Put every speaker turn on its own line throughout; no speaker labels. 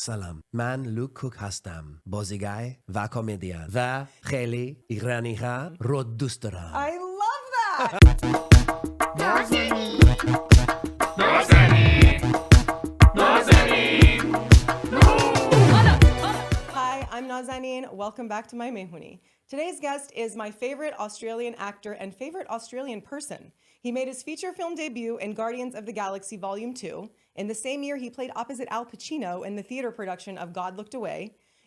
سلام من لوک کوک هستم بازیگر و کمدین و خیلی ایرانی ها رو دوست دارم
I love that!
Nazanin
Hi, I'm Nazanin. Welcome back to my Mehuni. Today's guest is my favorite Australian actor and favorite Australian person. He made his feature film debut in Guardians of the Galaxy Volume 2. In the same year, he played opposite Al Pacino in the theater production of God Looked Away.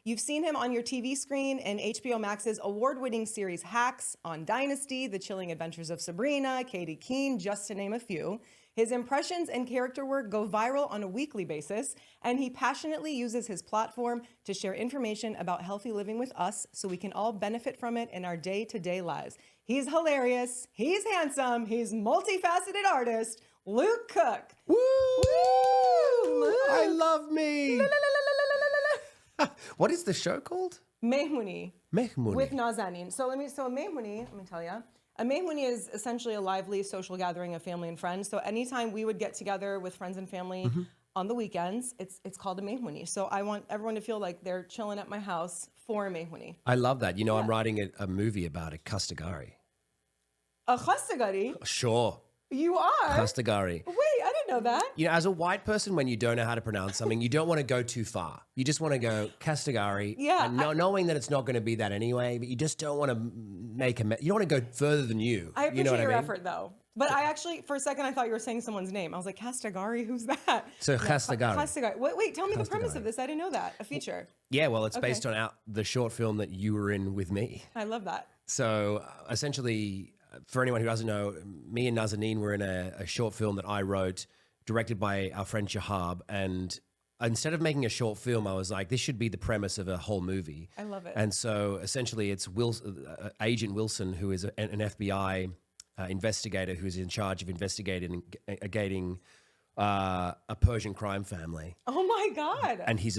You've seen him on your TV screen in HBO Max's award-winning series Hacks, on Dynasty, The Chilling Adventures of Sabrina, Katie Keene, just to name a few. His impressions and character work go viral on a weekly basis, and he passionately uses his platform to share information about healthy living with us so we can all benefit from it in our day-to-day lives. He's hilarious, he's handsome, he's multifaceted artist, Luke Cook.
Woo!
Luke.
I love me.
La, la, la, la, la, la, la, la.
What is the show called?
Mehuni.
Mehmuni.
With Nazanin. So a Mehuni, let me tell you. A Mehuni is essentially a lively social gathering of family and friends. So anytime we would get together with friends and family on the weekends, it's called a Mehuni. So I want everyone to feel like they're chilling at my house for a Mehuni.
I love that. You know, I'm writing a movie about it, Kastagari.
A khastagari?
Sure.
You are?
Kastagari.
Wait, I didn't know that.
You know, as a white person, when you don't know how to pronounce something, you don't want to go too far. You just want to go Kastagari.
Yeah,
And knowing that it's not going to be that anyway, but you just don't want to make you don't want to go further than you.
I appreciate
you know what
your
I mean?
effort though. But I actually, for a second, I thought you were saying someone's name. I was like, Kastagari, who's that?
So Kastagari.
Kastagari. Wait, tell me the premise
Kastagari.
of this. I didn't know that. A feature.
Yeah, well, it's based on the short film that you were in with me.
I love that.
So essentially, for anyone who doesn't know, me and Nazanin were in a short film that I wrote, directed by our friend Shahab. And instead of making a short film, I was like, this should be the premise of a whole movie.
I love it.
And so essentially, it's Agent Wilson, who is an FBI investigator who's in charge of investigating a Persian crime family.
Oh my God.
And he's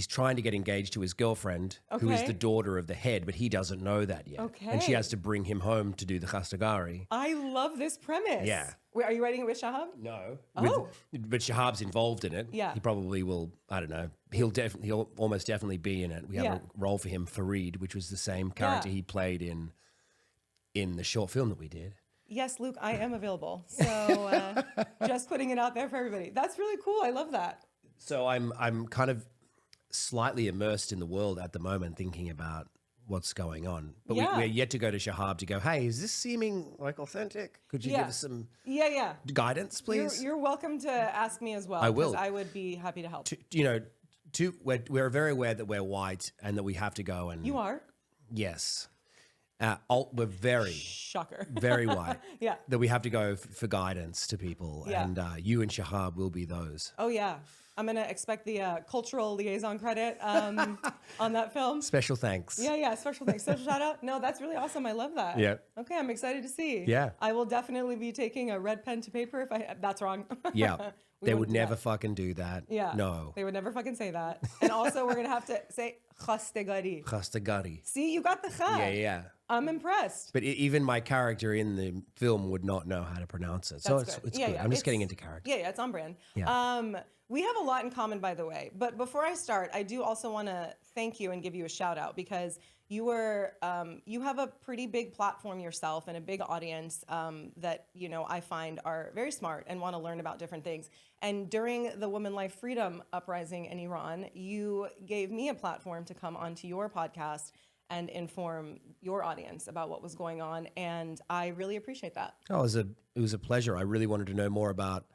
trying to get engaged to his girlfriend, who is
Okay.
the daughter of the head, but he doesn't know that yet. And she
Okay.
has to bring him home to do the khastagari.
I love this premise.
Yeah.
Wait, are you writing it with Shahab?
No.
Oh.
But Shahab's involved in it.
Yeah.
He probably will, I don't know, he'll almost definitely be in it. We have
Yeah.
a role for him, Fareed, which was the same character
Yeah.
he played in the short film that we did.
Yes, Luke, I am available. So just putting it out there for everybody. That's really cool. I love that.
So I'm kind of slightly immersed in the world at the moment, thinking about what's going on. But
Yeah.
we're yet to go to Shahab to go, hey, is this seeming like authentic? Could you
Yeah.
give us some
Yeah.
guidance, please?
You're welcome to ask me as well.
I will.
'Cause I would be happy to help.
We're very aware that we're white and that we have to go and
You are?
yes, we're very
Shocker.
very white.
Yeah.
That we have to go for guidance to people,
Yeah.
and you and Shahab will be those
Oh, yeah. I'm going to expect the cultural liaison credit on that film.
special thanks.
Yeah. Special thanks. Special shout out. No, that's really awesome. I love that.
Yeah.
Okay, I'm excited to see.
Yeah.
I will definitely be taking a red pen to paper if that's wrong.
Yeah,
We
they
wouldn't
would
do
never
that.
fucking do that.
Yeah.
No.
They would never fucking say that. And also, we're going to have to say khastagari.
Khastagari.
See, you got the kha.
Yeah.
I'm impressed.
But even my character in the film would not know how to pronounce it. So
That's
it's
good.
good. I'm just getting into character.
Yeah, it's on brand.
Yeah.
We have a lot in common, by the way. But before I start, I do also want to thank you and give you a shout out because you have a pretty big platform yourself and a big audience that I find are very smart and want to learn about different things. And during the Women Life Freedom uprising in Iran, you gave me a platform to come onto your podcast and inform your audience about what was going on. And I really appreciate that.
Oh, it was a pleasure. I really wanted to know more about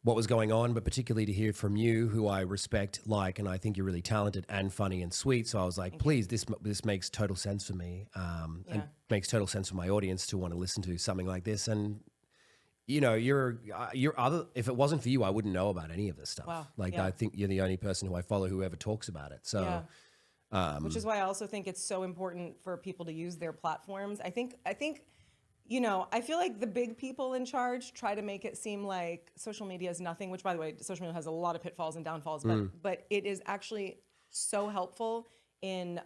what was going on, but particularly to hear from you, who I respect, and I think you're really talented and funny and sweet. So I was like, please, this makes total sense for me, and makes total sense for my audience to want to listen to something like this. And you're other. If it wasn't for you, I wouldn't know about any of this stuff.
Wow.
I think you're the only person who I follow who ever talks about it. So.
Yeah. Which is why I also think it's so important for people to use their platforms. I think, I feel like the big people in charge try to make it seem like social media is nothing, which by the way, social media has a lot of pitfalls and downfalls, but it is actually so helpful in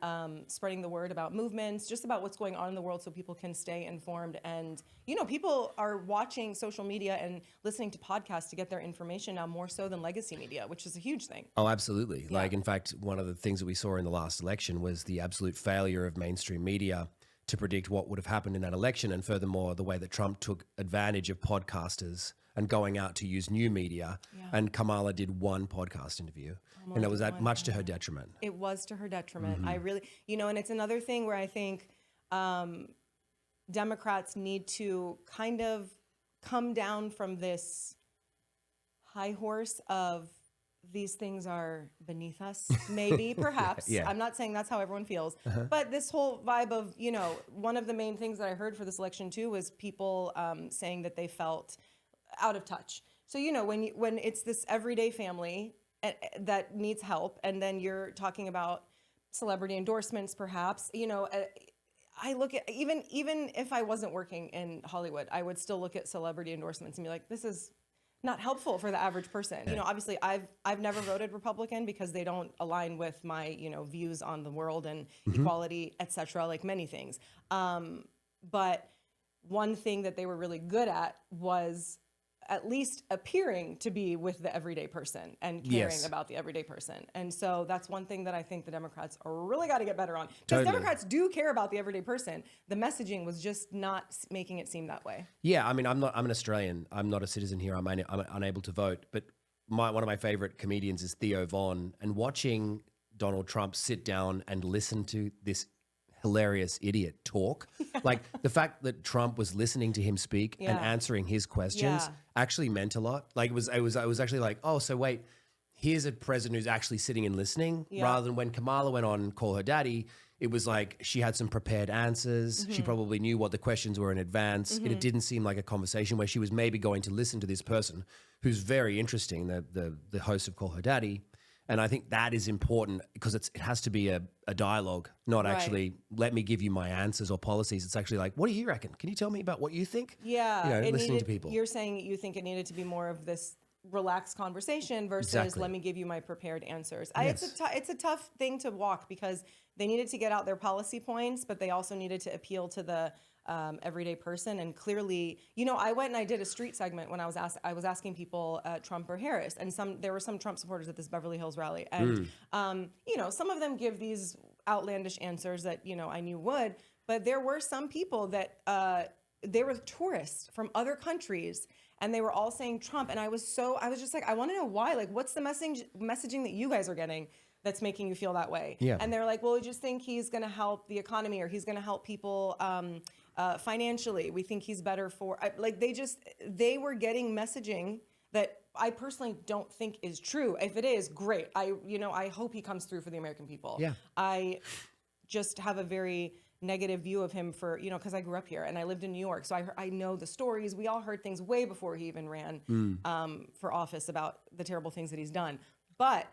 spreading the word about movements, just about what's going on in the world so people can stay informed. And, people are watching social media and listening to podcasts to get their information now more so than legacy media, which is a huge thing.
Oh, absolutely. Yeah. Like, in fact, one of the things that we saw in the last election was the absolute failure of mainstream media to predict what would have happened in that election. And furthermore, the way that Trump took advantage of podcasters and going out to use new media. Yeah. And Kamala did one podcast interview. And it was much to her detriment.
It was to her detriment. Mm-hmm. I really, and it's another thing where I think Democrats need to kind of come down from this high horse of these things are beneath us, maybe, perhaps. Yeah. I'm not saying that's how everyone feels. Uh-huh. But this whole vibe of, one of the main things that I heard for this election too was people saying that they felt out of touch. So, when it's this everyday family that needs help, and then you're talking about celebrity endorsements, perhaps, I look at, even if I wasn't working in Hollywood, I would still look at celebrity endorsements and be like, this is not helpful for the average person. Yeah. Obviously I've never voted Republican because they don't align with my, views on the world and equality, et cetera, like many things. But one thing that they were really good at was at least appearing to be with the everyday person and caring about the everyday person. And so that's one thing that I think the Democrats are really got to get better on. Because Democrats do care about the everyday person. The messaging was just not making it seem that way.
Yeah, I mean, I'm an Australian. I'm not a citizen here. I'm unable to vote. But one of my favorite comedians is Theo Von. And watching Donald Trump sit down and listen to this hilarious idiot talk. Like the fact that Trump was listening to him speak and answering his questions actually meant a lot. Like it was actually like, oh, so wait, here's a president who's actually sitting and listening, rather than when Kamala went on Call Her Daddy, it was like she had some prepared answers. Mm-hmm. She probably knew what the questions were in advance. Mm-hmm. It didn't seem like a conversation where she was maybe going to listen to this person who's very interesting, the host of Call Her Daddy. And I think that is important because it has to be a dialogue, not actually let me give you my answers or policies. It's actually like, what do you reckon? Can you tell me about what you think?
Yeah.
Listening to people.
You're saying you think it needed to be more of this relaxed conversation versus let me give you my prepared answers.
Yes.
It's a tough thing to walk because they needed to get out their policy points, but they also needed to appeal to the everyday person. And clearly, I went and I did a street segment when I was asking people Trump or Harris, and there were some Trump supporters at this Beverly Hills rally, and some of them give these outlandish answers that I knew would, but there were some people that they were tourists from other countries, and they were all saying Trump, and I was just like, I want to know why. Like, what's the messaging that you guys are getting that's making you feel that way?
Yeah.
And they're like, well, we just think he's going to help the economy, or he's going to help people financially. We think he's better for, they were getting messaging that I personally don't think is true. If it is, great. I hope he comes through for the American people.
Yeah.
I just have a very negative view of him for, because I grew up here and I lived in New York. So I know the stories. We all heard things way before he even ran for office about the terrible things that he's done. But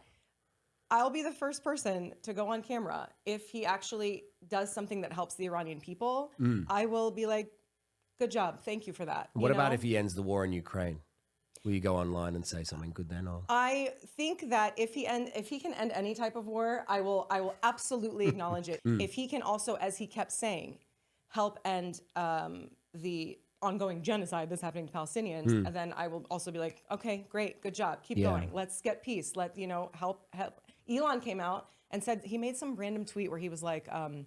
I'll be the first person to go on camera if he actually does something that helps the Iranian people. I will be like, good job. Thank you for that.
What about if he ends the war in Ukraine? Will you go online and say something good then? Or?
I think that if he can end any type of war, I will absolutely acknowledge it. If he can also, as he kept saying, help end the ongoing genocide that's happening to Palestinians, then I will also be like, okay, great, good job, keep going. Let's get peace. Help. Elon came out and said, he made some random tweet where he was like, I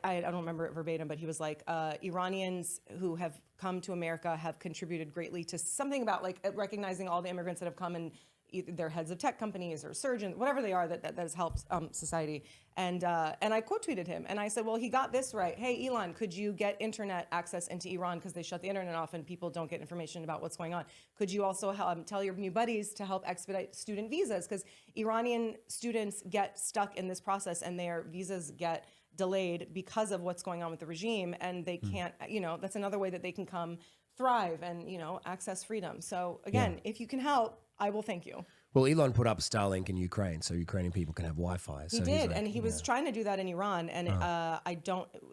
don't remember it verbatim, but he was like, Iranians who have come to America have contributed greatly to something about like recognizing all the immigrants that have come, and either they're heads of tech companies or surgeons, whatever they are, that has helped society. And I quote tweeted him and I said, well, he got this right. Hey, Elon, could you get internet access into Iran because they shut the internet off and people don't get information about what's going on? Could you also tell your new buddies to help expedite student visas? Because Iranian students get stuck in this process and their visas get delayed because of what's going on with the regime, and they can't, that's another way that they can come thrive and, access freedom. So again, if you can help, I will thank you.
Well, Elon put up Starlink in Ukraine, so Ukrainian people can have Wi-Fi.
He did, and he was trying to do that in Iran, and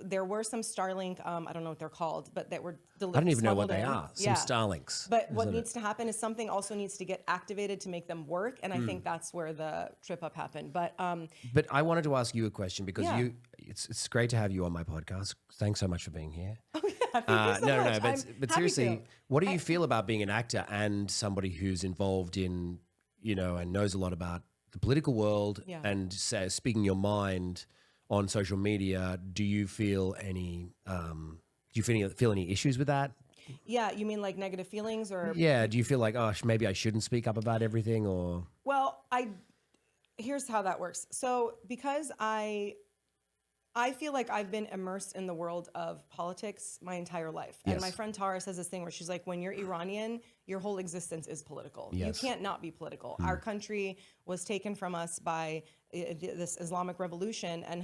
there were some Starlink, I don't know what they're called, but that were delivered.
I don't even know what they are. Some Starlinks.
But what needs to happen is something also needs to get activated to make them work, and I think that's where the trip up happened. But
I wanted to ask you a question because it's great to have you on my podcast. Thanks so much for being here.
Oh, yeah, thank you so much.
But seriously, what do you feel about being an actor and somebody who's involved in, and knows a lot about the political world and speaking your mind on social media? Do you feel any feel any issues with that?
Yeah, you mean like negative feelings or?
Yeah, do you feel like, maybe I shouldn't speak up about everything or?
Well, here's how that works. So because I feel like I've been immersed in the world of politics my entire life. And my friend Tara says this thing where she's like, when you're Iranian, your whole existence is political. Yes. You can't not be political. Our country was taken from us by this Islamic revolution, and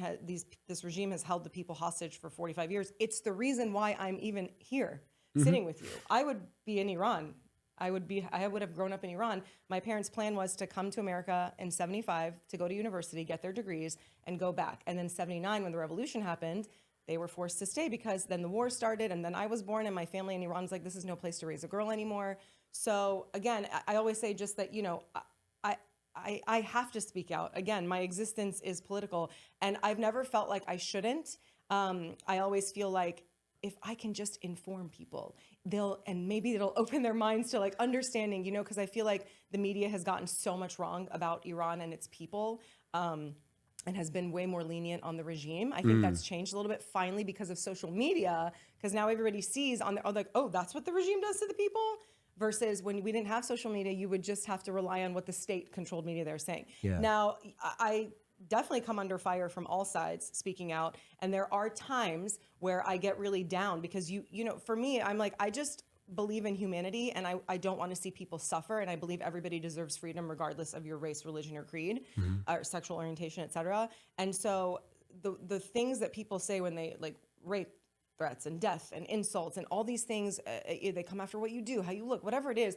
this regime has held the people hostage for 45 years. It's the reason why I'm even here sitting with you. I would be in Iran. I would have grown up in Iran. My parents' plan was to come to America in 75 to go to university, get their degrees, and go back. And then 79, when the revolution happened, they were forced to stay because then the war started, and then I was born, and my family in Iran was like, this is no place to raise a girl anymore. So again, I always say just that, I have to speak out. Again, my existence is political, and I've never felt like I shouldn't. I always feel like if I can just inform people, maybe it'll open their minds to like understanding, because I feel like the media has gotten so much wrong about Iran and its people, and has been way more lenient on the regime. I think that's changed a little bit finally because of social media, because now everybody sees that's what the regime does to the people. Versus when we didn't have social media, you would just have to rely on what the state-controlled media they're saying. Yeah. Now, I definitely come under fire from all sides speaking out, and there are times where I get really down because for me, I'm like, I just believe in humanity, and I don't want to see people suffer, and I believe everybody deserves freedom regardless of your race, religion, or creed, or sexual orientation, etc. And so the things that people say when they like rape threats and death and insults and all these things, they come after what you do, how you look, whatever it is.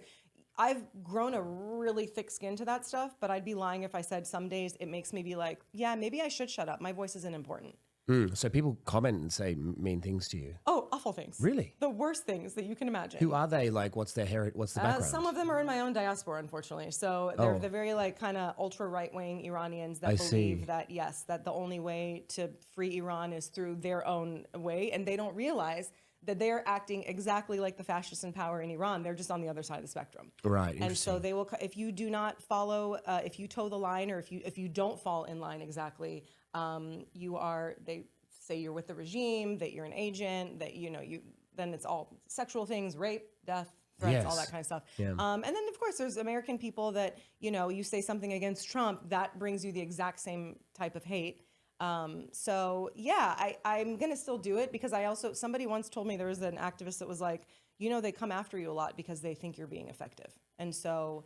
I've grown a really thick skin to that stuff, but I'd be lying if I said some days it makes me be like, yeah, maybe I should shut up. My voice isn't important.
So people comment and say mean things to you?
Oh, awful things.
Really?
The worst things that you can imagine.
Who are they? Like, what's their what's the background?
Some of them are in my own diaspora, unfortunately. So they're the very like kind of ultra right-wing Iranians that believe that, that the only way to free Iran is through their own way. And they don't realize that they're acting exactly like the fascists in power in Iran. They're just on the other side of the spectrum.
Right.
And so they will, if you do not follow, if you toe the line, or if you don't fall in line exactly, they say you're with the regime, that you're an agent, that then it's all sexual things, rape, death, threats, all that kind of stuff. Yeah. And then of course there's American people that, you say something against Trump, that brings you the exact same type of hate. So yeah, I'm going to still do it because somebody once told me there was an activist that was like, they come after you a lot because they think you're being effective. And so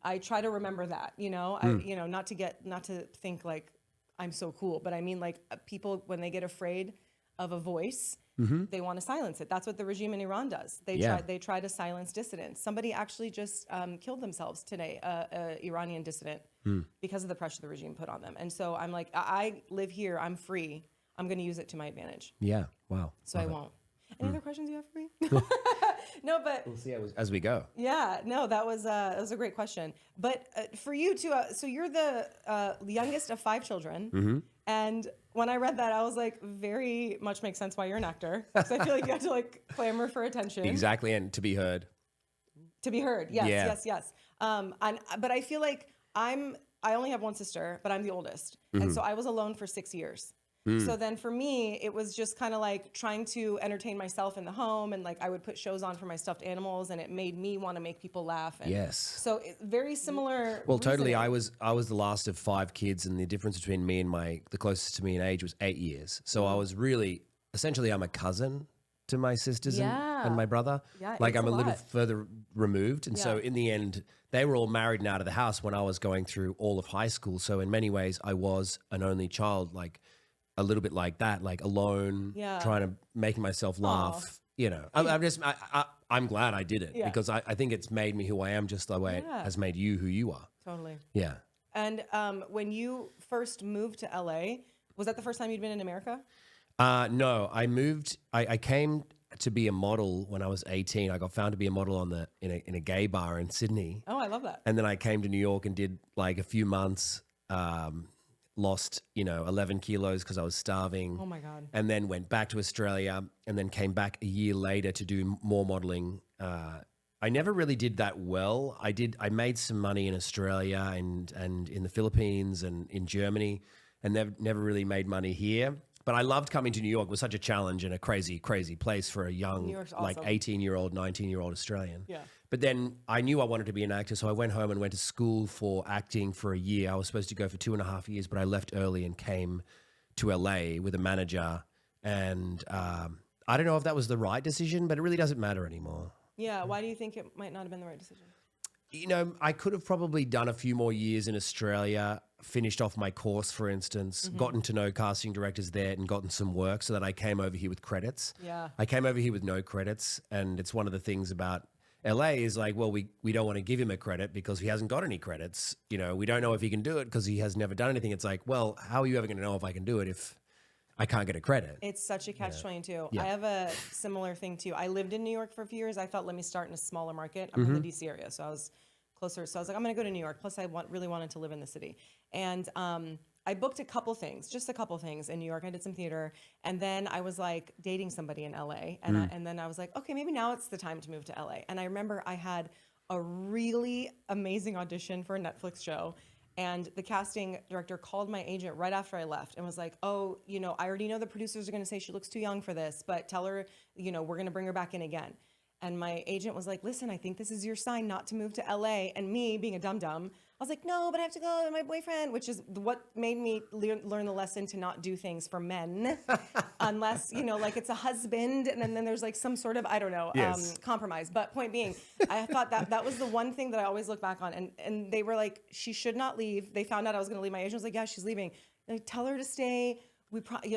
I try to remember that, not to think like I'm so cool, but I mean like people, when they get afraid of a voice, they want to silence it. That's what the regime in Iran does. They try to silence dissidents. Somebody actually just killed themselves today, a Iranian dissident, because of the pressure the regime put on them. And so I'm like, I live here. I'm free. I'm going to use it to my advantage.
Yeah. Wow.
So I won't. Any other questions you have for me? No, but
we'll see as we go.
Yeah. No, that was a great question. But for you too, so you're the youngest of 5 children, and when I read that, I was like, very much makes sense why you're an actor. Because I feel like you have to like clamor for attention.
Exactly, and to be heard.
To be heard, yes. But I feel like I only have one sister, but I'm the oldest, and so I was alone for 6 years. So then for me, it was just kind of like trying to entertain myself in the home, and like I would put shows on for my stuffed animals, and it made me want to make people laugh. And
yes.
So very similar.
Well, totally. I was the last of 5 kids, and the difference between me and the closest to me in age was 8 years. So I was really, essentially, I'm a cousin to my sisters and my brother. Yeah, like I'm a little further removed. And so in the end, they were all married and out of the house when I was going through all of high school. So in many ways, I was an only child, like a little bit like that, like alone, trying to make myself laugh. I'm glad I did it because I think it's made me who I am, just the way it has made you who you are.
Totally.
Yeah.
And when you first moved to LA, was that the first time you'd been in America?
No, I moved. I came to be a model when I was 18. I got found to be a model in a gay bar in Sydney.
Oh, I love that.
And then I came to New York and did like a few months, lost, 11 kilos because I was starving.
Oh my God.
And then went back to Australia and then came back a year later to do more modeling. I never really did that well. I made some money in Australia and in the Philippines and in Germany, and never really made money here. But I loved coming to New York. It was such a challenge and a crazy, crazy place for a young,
New York's
like
awesome.
18-year-old, 19-year-old Australian.
Yeah.
But then I knew I wanted to be an actor, so I went home and went to school for acting for a year. I was supposed to go for 2.5 years, but I left early and came to LA with a manager. And I don't know if that was the right decision, but it really doesn't matter anymore.
Yeah. Why do you think it might not have been the right decision?
I could have probably done a few more years in Australia, finished off my course, for instance, gotten to know casting directors there and gotten some work so that I came over here with credits.
Yeah.
I came over here with no credits. And it's one of the things about LA is like, well, we don't want to give him a credit because he hasn't got any credits. We don't know if he can do it because he has never done anything. It's like, well, how are you ever going to know if I can do it if I can't get a credit?
It's such a catch-22.
Yeah.
I have a similar thing too. I lived in New York for a few years. I thought, let me start in a smaller market. I'm from the DC area, so I was closer. So I was like, I'm going to go to New York. Plus, I really wanted to live in the city. And I booked just a couple things in New York. I did some theater, and then I was like dating somebody in LA, and then I was like, okay, maybe now it's the time to move to LA. And I remember I had a really amazing audition for a Netflix show. And the casting director called my agent right after I left and was like, oh, I already know the producers are going to say she looks too young for this, but tell her, we're going to bring her back in again. And my agent was like, listen, I think this is your sign not to move to LA. And me being a dum-dum, I was like, no, but I have to go with my boyfriend, which is what made me learn the lesson to not do things for men unless, like it's a husband. And then there's like some sort of, I don't know,
Yes.
compromise. But point being, I thought that was the one thing that I always look back on. And they were like, she should not leave. They found out I was going to leave. My agent was like, yeah, she's leaving. Like, tell her to stay.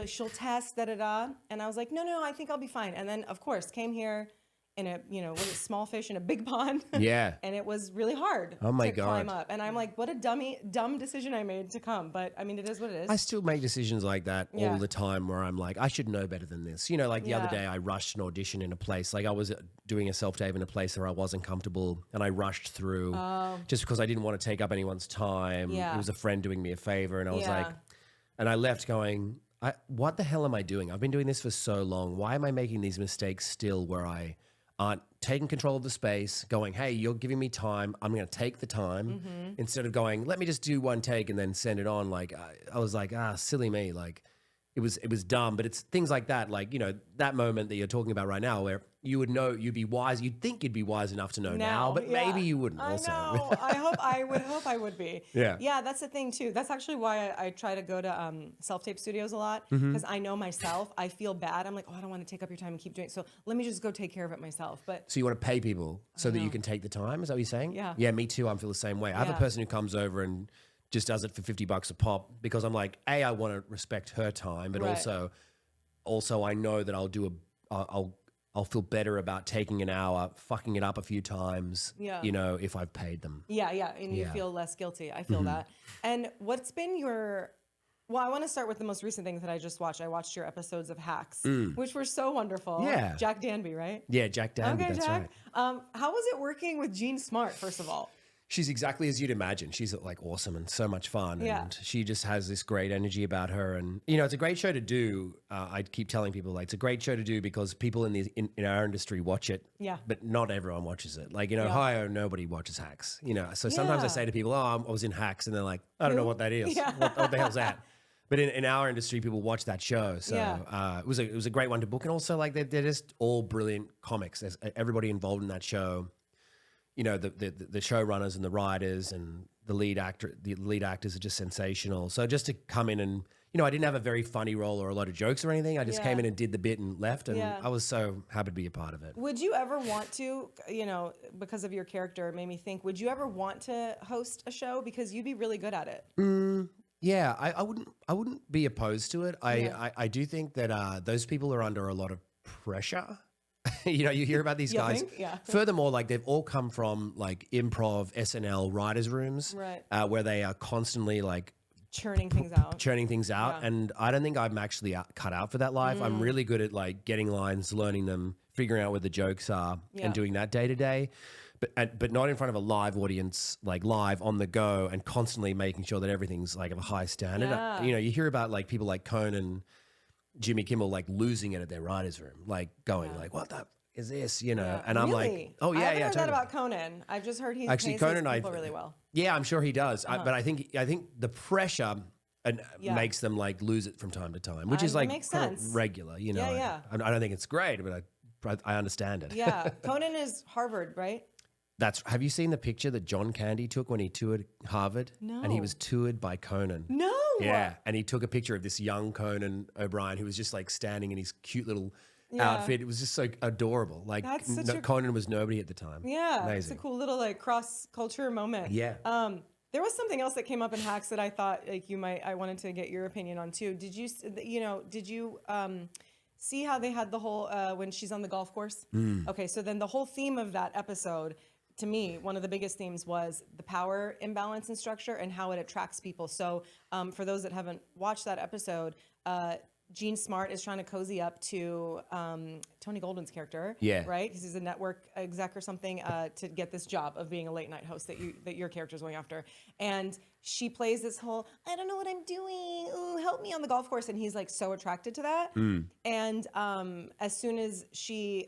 She'll test, da-da-da. And I was like, no, I think I'll be fine. And then, of course, came here in a, was it small fish in a big pond?
Yeah.
And it was really hard
Oh my
to climb
God.
up. And I'm like, what a dumb decision I made to come. But I mean, it is what it is.
I still make decisions like that
Yeah.
all the time where I'm like, I should know better than this. Like the other
Yeah.
day I rushed an audition in a place, like I was doing a self-tape in a place where I wasn't comfortable and I rushed through just because I didn't want to take up anyone's time.
Yeah.
It was a friend doing me a favor and I was
Yeah.
like, and I left going, what the hell am I doing? I've been doing this for so long. Why am I making these mistakes still where I aren't taking control of the space, going, hey, you're giving me time. I'm going to take the time instead of going, let me just do one take and then send it on. Like, I was like, silly me. Like, it was dumb, but it's things like that. Like, that moment that you're talking about right now where you would know, you'd be wise. You'd think you'd be wise enough to know now, but
yeah.
maybe you wouldn't also.
I know. I would hope I would be.
Yeah.
Yeah, that's the thing too. That's actually why I try to go to self-tape studios a lot because I know myself. I feel bad. I'm like, oh, I don't want to take up your time and keep doing it. So let me just go take care of it myself. But
So you want to pay people so that you can take the time? Is that what you're saying?
Yeah.
Yeah, me too. I feel the same way. I have a
Yeah.
person who comes over and just does it for $50 a pop because I'm like, A, I want to respect her time, but
Right.
also I know that I'll feel better about taking an hour, fucking it up a few times,
Yeah.
If I've paid them.
yeah, and you
Yeah.
feel less guilty. I feel that. And what's been well, I want to start with the most recent things that I just watched. I watched your episodes of Hacks, which were so wonderful.
Yeah.
Jack Danby, right?
Yeah, Jack Danby,
Okay,
that's
Jack.
right.
How was it working with Jean Smart, first of all?
She's exactly as you'd imagine. She's like awesome and so much fun.
Yeah.
And she just has this great energy about her. And, it's a great show to do. I keep telling people, like, it's a great show to do because people in our industry watch it.
Yeah.
But not everyone watches it. Like,
Yeah.
hi, nobody watches Hacks. So sometimes I
Yeah.
say to people, I was in Hacks. And they're like, I don't know what that is.
Yeah.
What the hell's that? But in our industry, people watch that show. So
Yeah.
it was a great one to book. And also, like, they're just all brilliant comics. There's everybody involved in that show. The showrunners and the writers and the lead actors are just sensational. So just to come in and, I didn't have a very funny role or a lot of jokes or anything. I just came in and did the bit and left. And
Yeah.
I was so happy to be a part of it.
Would you ever want to, because of your character, it made me think, would you ever want to host a show? Because you'd be really good at it.
Yeah, I wouldn't be opposed to it.
Yeah.
I do think that those people are under a lot of pressure. You hear about these
You
guys.
think? Yeah.
Furthermore, like they've all come from like improv, SNL writers' rooms,
Right.
Where they are constantly like
churning things out.
churning things out.
Yeah.
And I don't think I'm actually cut out for that life. I'm really good at like getting lines, learning them, figuring out where the jokes are,
Yeah.
and doing that day to day. But not in front of a live audience, like live on the go, and constantly making sure that everything's like of a high standard.
Yeah.
You hear about like people like Conan, Jimmy Kimmel, like losing it at their writers' room, like going like, "What the is this?"
Yeah.
And I'm
Really?
like, "Oh
I
yeah,
haven't
yeah."
heard that
Totally.
about Conan. I've just heard he
Actually,
pays
Conan,
his people really well.
Yeah, I'm sure he does. But I think the pressure
Yeah.
makes them like lose it from time to time, which is
That
like
makes
kind of
sense.
regular.
Yeah, yeah.
I don't think it's great, but I understand it.
Yeah. Conan is Harvard, right?
Have you seen the picture that John Candy took when he toured Harvard? And he
No.
was toured by Conan.
No.
Yeah, and he took a picture of this young Conan O'Brien who was just like standing in his cute little
Yeah.
outfit. It was just so adorable. Like
That's such a-
Conan was nobody at the time.
Yeah.
Amazing.
It's a cool little like cross culture moment.
Yeah.
There was something else that came up in Hacks that I thought like I wanted to get your opinion on too. Did you see how they had the whole when she's on the golf course? Okay, so then the whole theme of that episode, to me, one of the biggest themes was the power imbalance in structure and how it attracts people. So for those that haven't watched that episode, Gene Smart is trying to cozy up to Tony Golden's character,
Yeah.
right? Because he's a network exec or something to get this job of being a late night host that your character's going after. And she plays this whole, I don't know what I'm doing. Ooh, help me on the golf course. And he's like so attracted to that. And as soon as she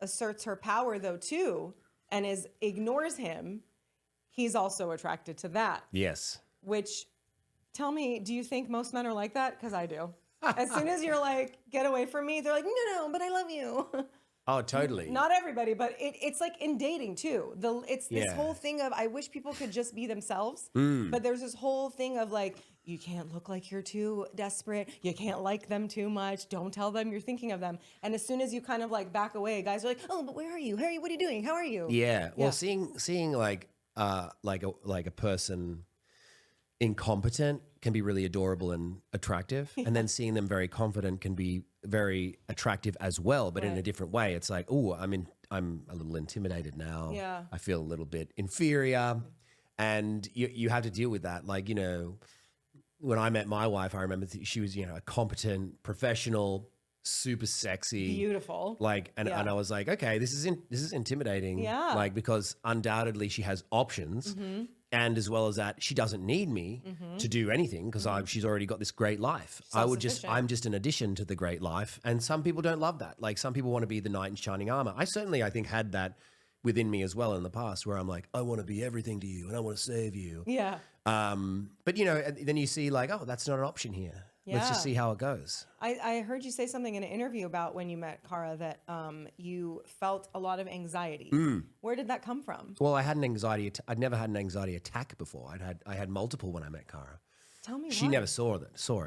asserts her power though too, and ignores him, he's also attracted to that.
Yes.
Which, tell me, do you think most men are like that? Because I do. As soon as you're like, get away from me, they're like, no, but I love you.
Oh, totally.
Not everybody, but it's like in dating too. It's this
Yeah.
whole thing of, I wish people could just be themselves. But there's this whole thing of like, you can't look like you're too desperate. You can't like them too much. Don't tell them you're thinking of them. And as soon as you kind of like back away, guys are like, oh, but where are you? What are you doing? How are you?
Yeah. Well,
Yeah.
seeing like a person incompetent can be really adorable and attractive, and then seeing them very confident can be very attractive as well, but in a
Right.
different way. It's like, oh, I'm a little intimidated now.
Yeah.
I feel a little bit inferior, and you have to deal with that. Like, when I met my wife, I remember she was a competent professional, super sexy,
Beautiful.
like, and
Yeah.
I was like, okay, this is intimidating.
Yeah.
Like, because undoubtedly she has options, and as well as that, she doesn't need me to do anything because she's already got this great life.
Self-sufficient.
I'm just an addition to the great life, and some people don't love that. Like, some people want to be the knight in shining armor. I think had that within me as well in the past, where I'm like, I want to be everything to you, and I want to save you.
Yeah.
But then you see like, oh, that's not an option here. Let's
Yeah.
just see how it goes.
I heard you say something in an interview about when you met Kara that you felt a lot of anxiety. Where did that come from?
Well, I had an anxiety. I'd never had an anxiety attack before. I had multiple when I met Kara.
Tell me
She
why.
never saw it.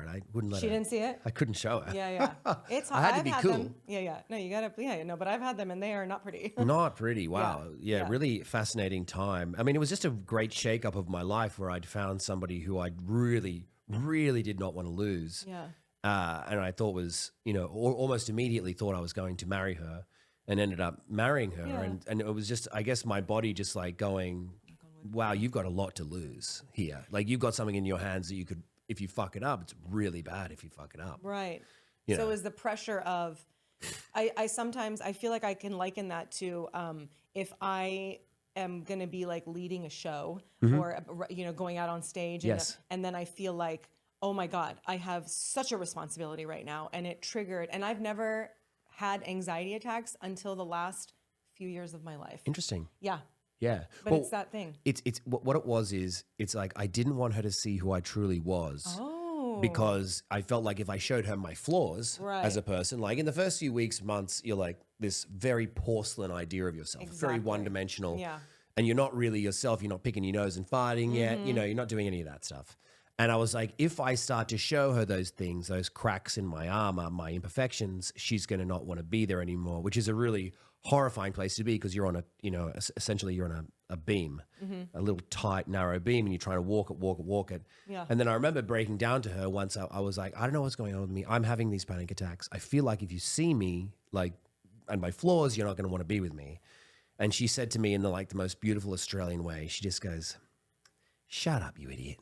I wouldn't let
She
her.
didn't see it?
I couldn't show her.
Yeah. It's
I had to
I've
be
had
cool.
them. Yeah. No, you gotta. Yeah, no, but I've had them and they are not pretty.
Not pretty. Wow.
Yeah.
Yeah, really fascinating time. I mean, it was just a great shakeup of my life where I'd found somebody who I really, really did not want to lose.
Yeah.
And I thought was, almost immediately thought I was going to marry her, and ended up marrying her.
Yeah.
And it was just, I guess my body just like going, wow, you've got a lot to lose here. Like, you've got something in your hands that you could, if you fuck it up, it's really bad if you fuck it up.
Right.
You
So
know.
is the pressure of, I sometimes I feel like I can liken that to if I am going to be like leading a show or going out on stage and,
Yes.
and then I feel like, oh my God, I have such a responsibility right now, and it triggered, and I've never had anxiety attacks until the last few years of my life.
Interesting.
Yeah.
Yeah.
But it's that thing.
It's what it was is it's like I didn't want her to see who I truly was.
Oh.
Because I felt like if I showed her my flaws
Right.
as a person, like in the first few weeks, months, you're like this very porcelain idea of yourself, very
Exactly.
one-dimensional.
Yeah.
And you're not really yourself. You're not picking your nose and farting yet. You're not doing any of that stuff. And I was like, if I start to show her those things, those cracks in my armor, my imperfections, she's going to not want to be there anymore, which is a really horrifying place to be because you're on essentially you're on a beam, a little tight, narrow beam, and you're trying to walk it.
Yeah.
And then I remember breaking down to her once. I was like, I don't know what's going on with me. I'm having these panic attacks. I feel like if you see me, like my flaws, you're not going to want to be with me. And she said to me in the most beautiful Australian way, she just goes, "Shut up, you idiot."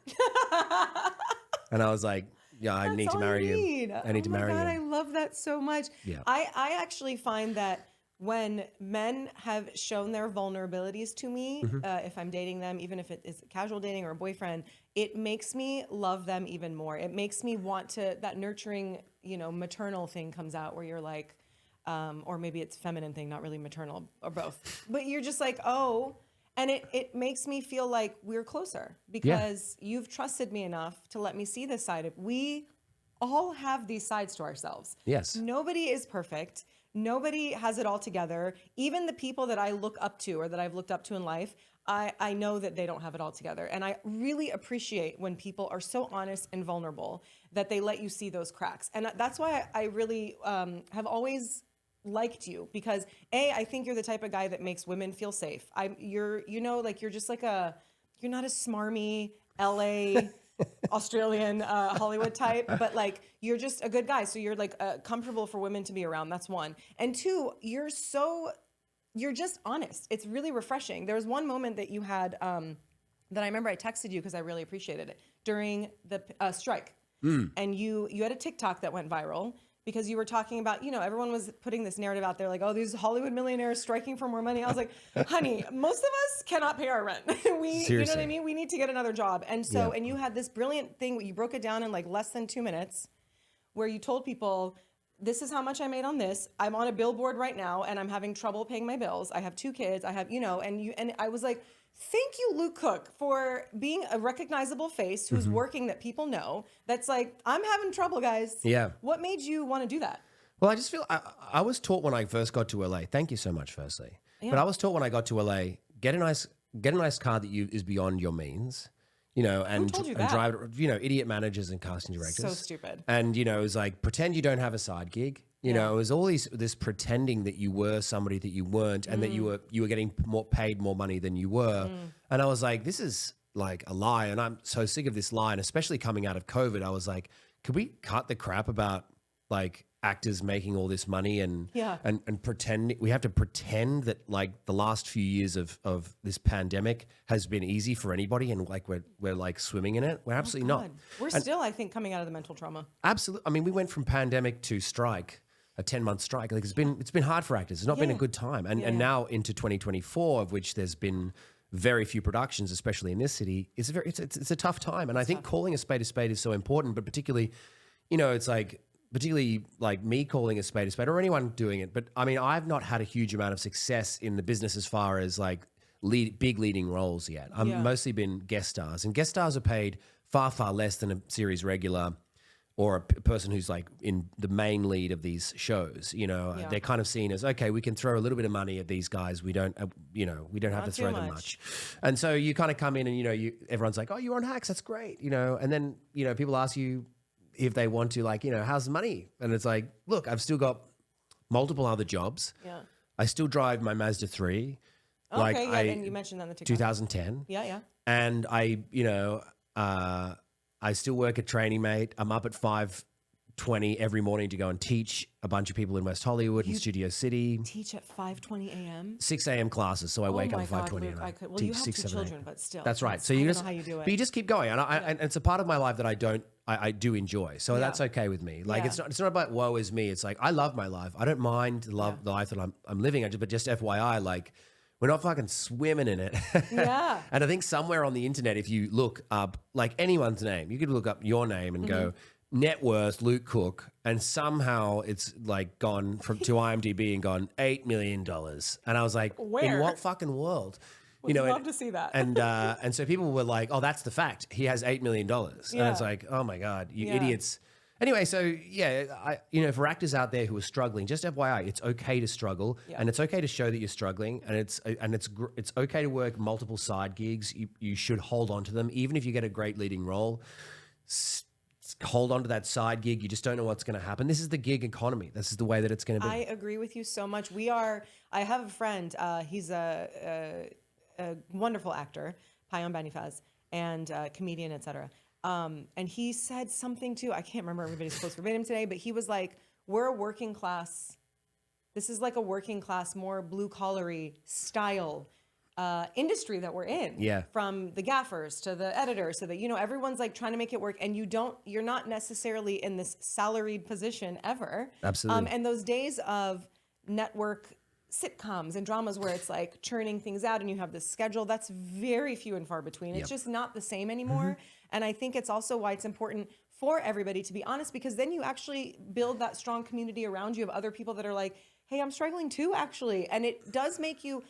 And I was like, yeah, I need to marry you. I need to marry you.
I love that so much.
Yeah.
I actually find that when men have shown their vulnerabilities to me, if I'm dating them, even if it is casual dating or a boyfriend, it makes me love them even more. It makes me want to, that nurturing, maternal thing comes out where you're like, or maybe it's feminine thing, not really maternal, or both. But you're just like, oh, and it makes me feel like we're closer because you've trusted me enough to let me see this side. We all have these sides to ourselves.
Yes.
Nobody is perfect. Nobody has it all together. Even the people that I look up to or that I've looked up to in life, I know that they don't have it all together. And I really appreciate when people are so honest and vulnerable that they let you see those cracks. And that's why I really have always liked you, because I think you're the type of guy that makes women feel safe. You're just like you're not a smarmy LA Australian Hollywood type, but like you're just a good guy. So you're like comfortable for women to be around. That's one. And two, you're just honest. It's really refreshing. There was one moment that you had that I remember I texted you because I really appreciated it during the strike. And you had a TikTok that went viral because you were talking about, everyone was putting this narrative out there like, oh, these Hollywood millionaires striking for more money. I was like, honey, most of us cannot pay our rent. You know what I mean? We need to get another job. And so, and you had this brilliant thing, you broke it down in like less than 2 minutes where you told people, this is how much I made on this. I'm on a billboard right now and I'm having trouble paying my bills. I have 2 kids. I have, and I was like, thank you, Luke Cook, for being a recognizable face who's working that people know. That's like, I'm having trouble, guys.
Yeah.
What made you want to do that?
Well, I just feel I was taught when I first got to LA. Thank you so much, firstly. Yeah. But I was taught when I got to LA, get a nice car that is beyond your means. And drive, idiot managers and casting directors.
So stupid.
And, it was like, pretend you don't have a side gig. It was all this pretending that you were somebody that you weren't and that you were getting paid more money than you were. And I was like, this is like a lie. And I'm so sick of this lie. And especially coming out of COVID, I was like, could we cut the crap about like actors making all this money and pretend we have to pretend that like the last few years of this pandemic has been easy for anybody and like we're like swimming in it. We're absolutely not.
We're still, I think, coming out of the mental trauma.
Absolutely. I mean, we went from pandemic to strike, a 10-month strike. Like it's been hard for actors. It's not been a good time. And now into 2024, of which there's been very few productions, especially in this city. It's a tough time. And I think calling a spade is so important, but particularly like me calling a spade or anyone doing it. But I mean, I've not had a huge amount of success in the business as far as like big leading roles yet. I've mostly been guest stars, and guest stars are paid far, far less than a series regular or a person who's like in the main lead of these shows. They're kind of seen as, okay, we can throw a little bit of money at these guys. We don't have to throw them much. And so you kind of come in and, everyone's like, oh, you're on Hacks. That's great. And then, people ask you, if they want to, like, how's the money? And it's like, look, I've still got multiple other jobs. Yeah. I still drive my Mazda 3.
Okay, and you mentioned that in the TikTok.
2010.
Yeah.
And I still work at Training Mate. I'm up at 5:20 every morning to go and teach a bunch of people in West Hollywood and Studio City.
Teach at 5:20 a.m.?
6 a.m. classes, so I wake up at 5:20.
Well, you have 2 children, but still.
That's right. So
I don't know how you do it.
But you just keep going. And it's a part of my life that I do enjoy. So that's okay with me. Like it's not about woe is me. It's like I love my life. I don't mind the life that I'm living. But just FYI, like we're not fucking swimming in it.
Yeah.
And I think somewhere on the internet, if you look up like anyone's name, you could look up your name and go net worth Luke Cook, and somehow it's like gone to IMDb and gone $8 million. And I was like, in what fucking world?
Would love to see that.
And so people were like, oh, that's the fact. He has $8 million. And it's like, oh my God, you idiots. Anyway, so for actors out there who are struggling, just FYI, it's okay to struggle and it's okay to show that you're struggling, and it's okay to work multiple side gigs. You should hold on to them. Even if you get a great leading role, hold on to that side gig. You just don't know what's going to happen. This is the gig economy. This is the way that it's going to be.
I agree with you so much. I have a friend, he's a wonderful actor, Payan Banifaz, and comedian, etc. And he said something too, I can't remember everybody's quotes verbatim today, but he was like, we're a working class This is like a working class, more blue collary style industry that we're in.
Yeah.
From the gaffers to the editors, so that, you know, everyone's like trying to make it work, and you're not necessarily in this salaried position ever.
Absolutely.
And those days of network sitcoms and dramas where it's like churning things out and you have this schedule, that's very few and far between. It's just not the same anymore. And I think it's also why it's important for everybody to be honest, because then you actually build that strong community around you of other people that are like, hey, I'm struggling too, actually. And it does make you,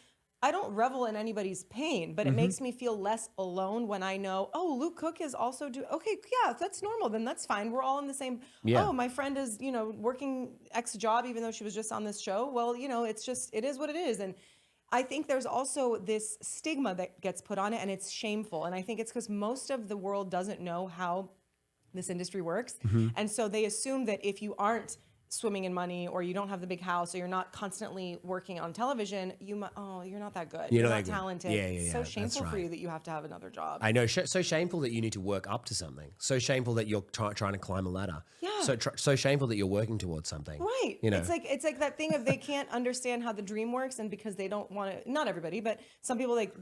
I don't revel in anybody's pain, but it makes me feel less alone when I know, oh, Luke Cook is also okay, yeah, that's normal, then that's fine. We're all in the same, oh, my friend is, you know, working X job, even though she was just on this show. Well, you know, it is what it is. And I think there's also this stigma that gets put on it, and it's shameful. And I think it's because most of the world doesn't know how this industry works. And so they assume that if you aren't swimming in money, or you don't have the big house, or you're not constantly working on television, you're not that good. You're not talented.
Yeah,
It's so shameful
right.
for you that you have to have another job.
I know. So shameful that you need to work up to something. So shameful that you're trying to climb a ladder.
Yeah.
So shameful that you're working towards something.
Right.
You know.
It's like that thing of they can't understand how the dream works, and because they don't want to, not everybody, but some people, like,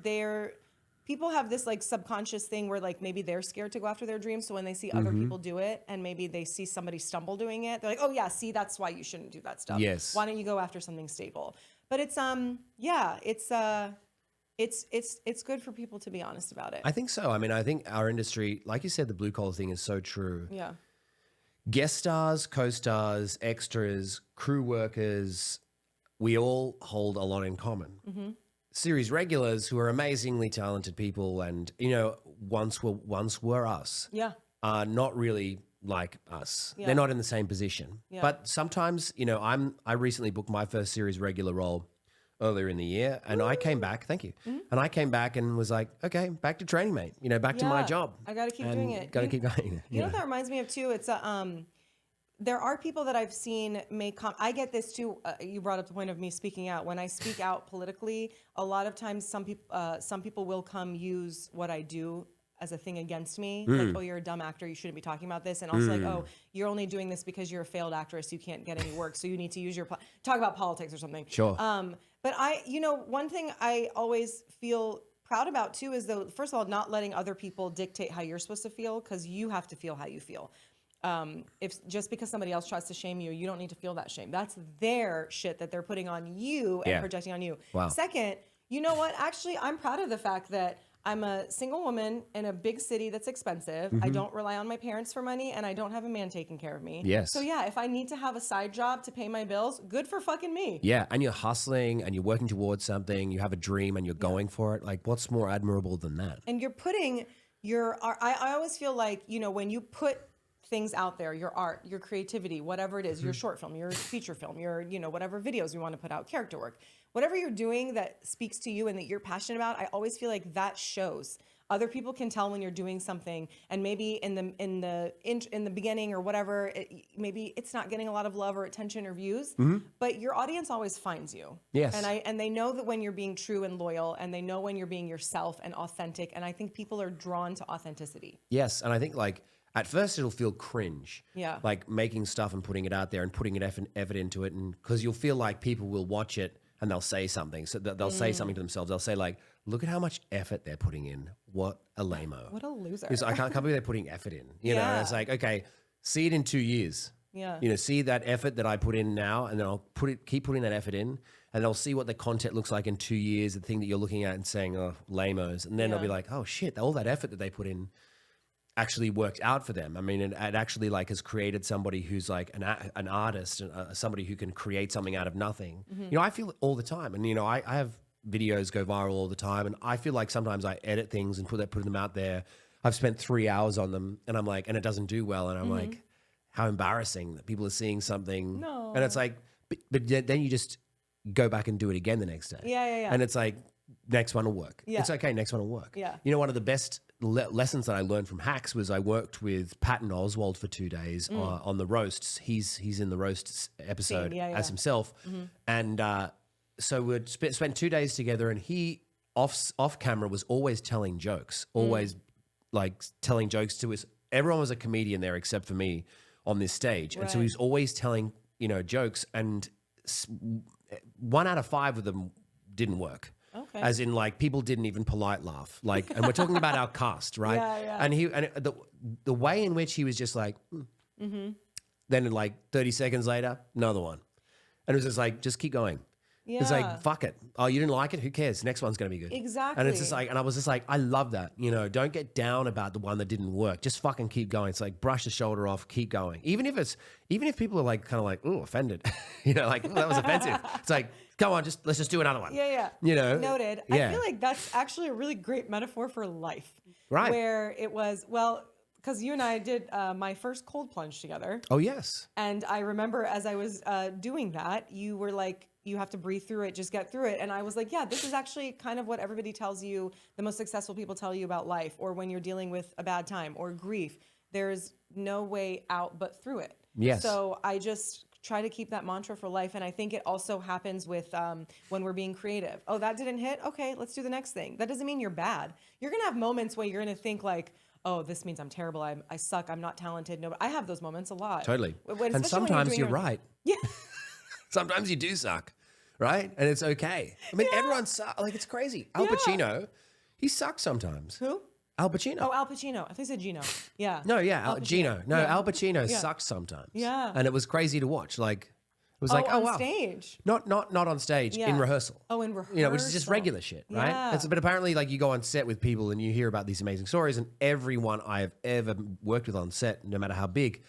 people have this like subconscious thing where like maybe they're scared to go after their dreams. So when they see other people do it, and maybe they see somebody stumble doing it, they're like, oh yeah, see, that's why you shouldn't do that stuff.
Yes.
Why don't you go after something stable? But it's it's good for people to be honest about it.
I think so. I mean, I think our industry, like you said, the blue collar thing is so true.
Yeah.
Guest stars, co-stars, extras, crew workers, we all hold a lot in common. Series regulars who are amazingly talented people, and, you know, once were us, are not really like us. They're not in the same position. But sometimes, you know, I recently booked my first series regular role earlier in the year, and I came back, thank you. And I came back and was like, okay, back to training, mate. You know, back to my job.
I got to keep doing it.
Got to keep going.
You know what that reminds me of too? It's there are people that I've seen make I get this too. You brought up the point of me speaking out. When I speak out politically, a lot of times some people will come use what I do as a thing against me. Like, oh, you're a dumb actor, you shouldn't be talking about this. And also like, oh, you're only doing this because you're a failed actress, you can't get any work, so you need to use your talk about politics or something.
Sure.
But one thing I always feel proud about too is, though, first of all, not letting other people dictate how you're supposed to feel, because you have to feel how you feel. If just because somebody else tries to shame you, you don't need to feel that shame. That's their shit that they're putting on you and projecting on you.
Wow.
Second, you know what? Actually, I'm proud of the fact that I'm a single woman in a big city that's expensive. I don't rely on my parents for money, and I don't have a man taking care of me.
Yes.
So yeah, if I need to have a side job to pay my bills, good for fucking me.
Yeah, and you're hustling and you're working towards something, you have a dream and you're going for it. Like, what's more admirable than that?
And you're putting I always feel like, you know, when you put things out there, your art, your creativity, whatever it is, your short film, your feature film, your, you know, whatever videos you want to put out, character work, whatever you're doing that speaks to you and that you're passionate about, I always feel like that shows. Other people can tell when you're doing something, and maybe in the beginning or whatever, maybe it's not getting a lot of love or attention or views, but your audience always finds you.
Yes.
And they know that when you're being true and loyal, and they know when you're being yourself and authentic, and I think people are drawn to authenticity.
Yes, and I think, like, at first it'll feel cringe.
Yeah.
Like making stuff and putting it out there and putting effort into it, and because you'll feel like people will watch it and they'll say something. So they'll say something to themselves. They'll say like, look at how much effort they're putting in. What a lame-o.
What a loser.
Because I can't believe they're putting effort in. You know, and it's like, okay, see it in 2 years.
Yeah.
You know, see that effort that I put in now, and then I'll keep putting that effort in, and I'll see what the content looks like in 2 years, the thing that you're looking at and saying, oh, lame-os. And then I'll be like, oh shit, all that effort that they put in actually worked out for them. I mean, it actually like has created somebody who's like an artist, and somebody who can create something out of nothing. You know, I feel it all the time, and you know, I have videos go viral all the time, and I feel like sometimes I edit things and put them out there. I've spent 3 hours on them, and I'm like, and it doesn't do well, and I'm like, how embarrassing that people are seeing something.
No.
And it's like, but then you just go back and do it again the next day.
Yeah.
And it's like, next one will work.
Yeah.
It's okay, next one will work.
Yeah.
You know, one of the best lessons that I learned from Hacks was I worked with Patton Oswalt for 2 days on the roasts. He's in the roasts episode as himself. And so we'd spent 2 days together, and he off camera was always telling jokes, always like telling jokes to us. Everyone was a comedian there except for me on this stage. And so he was always telling, you know, jokes, and 1 out of 5 of them didn't work.
Okay.
As in, like, people didn't even polite laugh. Like, and we're talking about our cast, right?
Yeah.
And the way in which he was just like, then like 30 seconds later, another one. And it was just like, just keep going.
Yeah.
It's like, fuck it. Oh, you didn't like it? Who cares? Next one's going to be good.
Exactly.
And it's just like, and I was just like, I love that. You know, don't get down about the one that didn't work. Just fucking keep going. It's like, brush the shoulder off, keep going. Even if people are like, kind of like, ooh, offended, you know, like, that was offensive. It's like, come on, let's just do another one.
Yeah.
You know?
Noted.
Yeah.
I feel like that's actually a really great metaphor for life.
Right.
Where it was, well, because you and I did my first cold plunge together.
Oh, yes.
And I remember as I was doing that, you were like, you have to breathe through it, just get through it. And I was like, yeah, this is actually kind of what everybody tells you, the most successful people tell you about life, or when you're dealing with a bad time or grief. There's no way out but through it.
Yes.
So I just try to keep that mantra for life. And I think it also happens with when we're being creative. Oh, that didn't hit? Okay, let's do the next thing. That doesn't mean you're bad. You're going to have moments where you're going to think like, oh, this means I'm terrible. I suck. I'm not talented. No, I have those moments a lot.
Totally.
Especially
And sometimes you're right.
Yeah.
Sometimes you do suck, right? And it's okay. I mean, everyone sucks. Like, it's crazy. Al Pacino, he sucks sometimes.
Who?
Al Pacino.
Oh, Al Pacino. I think you said Gino. Yeah.
No, yeah,
Al Pacino.
Gino. No,
Yeah.
Al Pacino
Yeah.
sucks sometimes.
Yeah.
And it was crazy to watch. Like, it was like, oh,
on
wow.
stage.
Not on stage,
Yeah.
in rehearsal.
Oh, in rehearsal.
You know, which is just regular shit, right?
Yeah.
But apparently, like, you go on set with people and you hear about these amazing stories, and everyone I have ever worked with on set, no matter how big,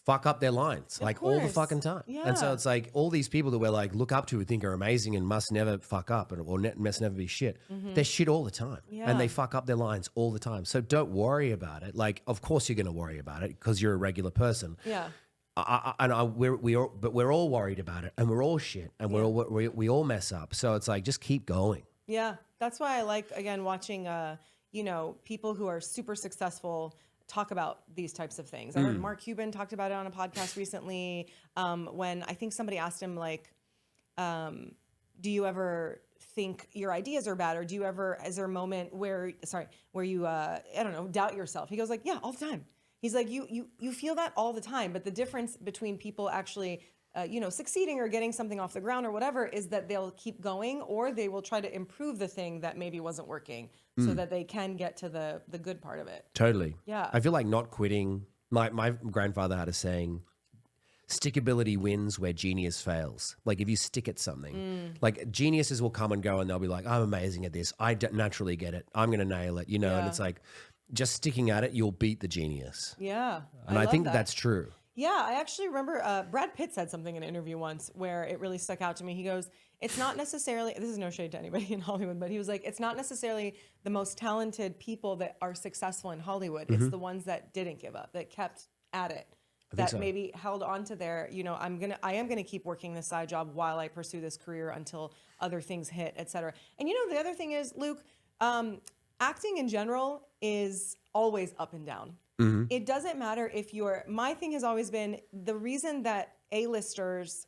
fuck up their lines, like, all the
course.
fucking time.
Yeah.
And so it's like all these people that we're like look up to, who think are amazing and must never fuck up or must never be shit. They're shit all the time,
Yeah.
and they fuck up their lines all the time. So don't worry about it. Like, of course you're going to worry about it because you're a regular person.
Yeah.
We're all worried about it, and we're all shit, and we all mess up. So it's like, just keep going.
Yeah. That's why I like, again, watching, people who are super successful talk about these types of things. I heard Mark Cuban talked about it on a podcast recently when I think somebody asked him, like, do you ever think your ideas are bad? Or do you ever, is there a moment where you, I don't know, doubt yourself? He goes like, yeah, all the time. He's like, you feel that all the time. But the difference between people actually, succeeding or getting something off the ground or whatever is that they'll keep going, or they will try to improve the thing that maybe wasn't working so that they can get to the good part of it.
Totally.
Yeah.
I feel like not quitting. My grandfather had a saying, stickability wins where genius fails. Like, if you stick at something, like, geniuses will come and go and they'll be like, I'm amazing at this. I naturally get it. I'm going to nail it, and
Yeah.
it's like, just sticking at it, you'll beat the genius.
Yeah.
And I
love
think
that.
that's true.
Yeah, I actually remember Brad Pitt said something in an interview once where it really stuck out to me. He goes, it's not necessarily, this is no shade to anybody in Hollywood, but he was like, it's not necessarily the most talented people that are successful in Hollywood. It's the ones that didn't give up, that kept at it, that
so.
maybe held on to their, I am gonna keep working this side job while I pursue this career until other things hit, et cetera. And the other thing is, Luke, acting in general is always up and down. It doesn't matter if my thing has always been, the reason that A-listers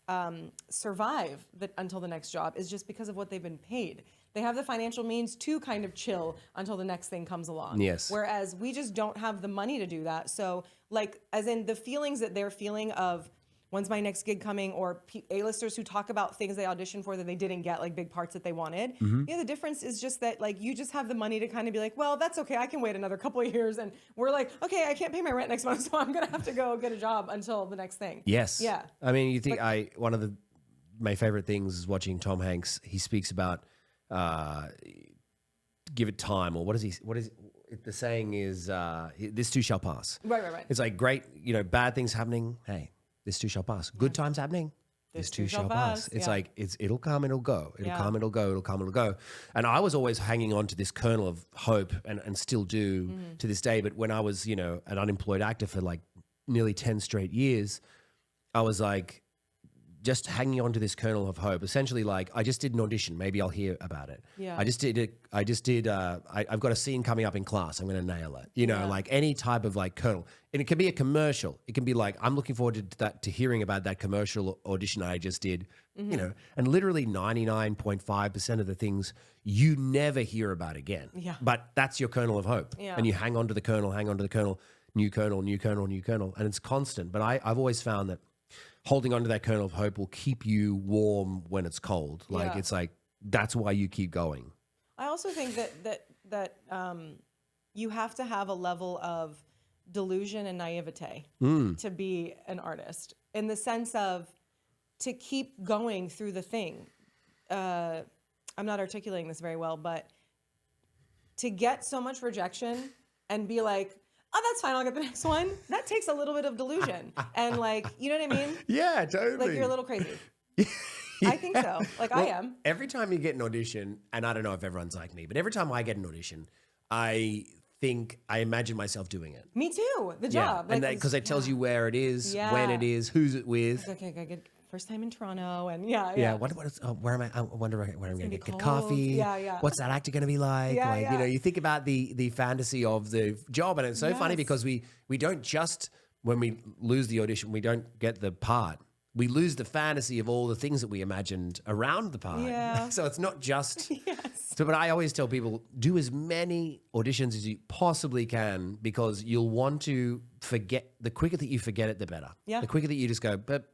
survive until the next job is just because of what they've been paid. They have the financial means to kind of chill until the next thing comes along.
Yes.
Whereas we just don't have the money to do that. So, like, as in the feelings that they're feeling of, when's my next gig coming, or A-listers who talk about things they auditioned for that they didn't get, like big parts that they wanted. The difference is just that, like, you just have the money to kind of be like, well, that's okay, I can wait another couple of years. And we're like, okay, I can't pay my rent next month, so I'm gonna have to go get a job until the next thing.
Yes.
Yeah.
I mean, you think one of my favorite things is watching Tom Hanks. He speaks about give it time, or what is the saying is, this too shall pass.
Right.
It's like, great, bad things happening. Hey, this too shall pass. Good times happening. This too shall pass. It's like, it'll come, it'll go. It'll come, it'll go. It'll come, it'll go. And I was always hanging on to this kernel of hope, and still do to this day. But when I was, an unemployed actor for like nearly 10 straight years, I was like, just hanging on to this kernel of hope. Essentially, like, I just did an audition. Maybe I'll hear about it.
Yeah.
I just did it. I've got a scene coming up in class. I'm going to nail it. Like any type of like kernel. And it can be a commercial. It can be like, I'm looking forward to hearing about that commercial audition I just did. And literally 99.5% of the things you never hear about again.
Yeah.
But that's your kernel of hope.
Yeah.
And you hang on to the kernel, new kernel, new kernel, new kernel. And it's constant. But I've always found that holding on to that kernel of hope will keep you warm when it's cold. Like
Yeah.
it's like that's why you keep going.
I also think that you have to have a level of delusion and naivete to be an artist, in the sense of to keep going through the thing. I'm not articulating this very well, but to get so much rejection and be like, oh, that's fine, I'll get the next one. That takes a little bit of delusion. And like, you know what I mean?
Yeah, totally.
Like you're a little crazy. I think so. Like I am.
Every time you get an audition, and I don't know if everyone's like me, but every time I get an audition, I imagine myself doing it.
Me too. The job.
And because it tells you where it is, when it is, who's it with.
Okay, I get first time in Toronto, and yeah.
Yeah, where am I? I wonder where I'm going to get
cold.
coffee.
Yeah.
What's that actor going to be like?
Yeah,
like
yeah.
you know, you think about the fantasy of the job, and it's so funny
Yes.
because we don't just when we lose the audition, we don't get the part. We lose the fantasy of all the things that we imagined around the part.
Yeah.
So it's not just.
Yes.
So, but I always tell people, do as many auditions as you possibly can, because you'll want to forget. The quicker that you forget it, the better.
Yeah.
The quicker that you just go,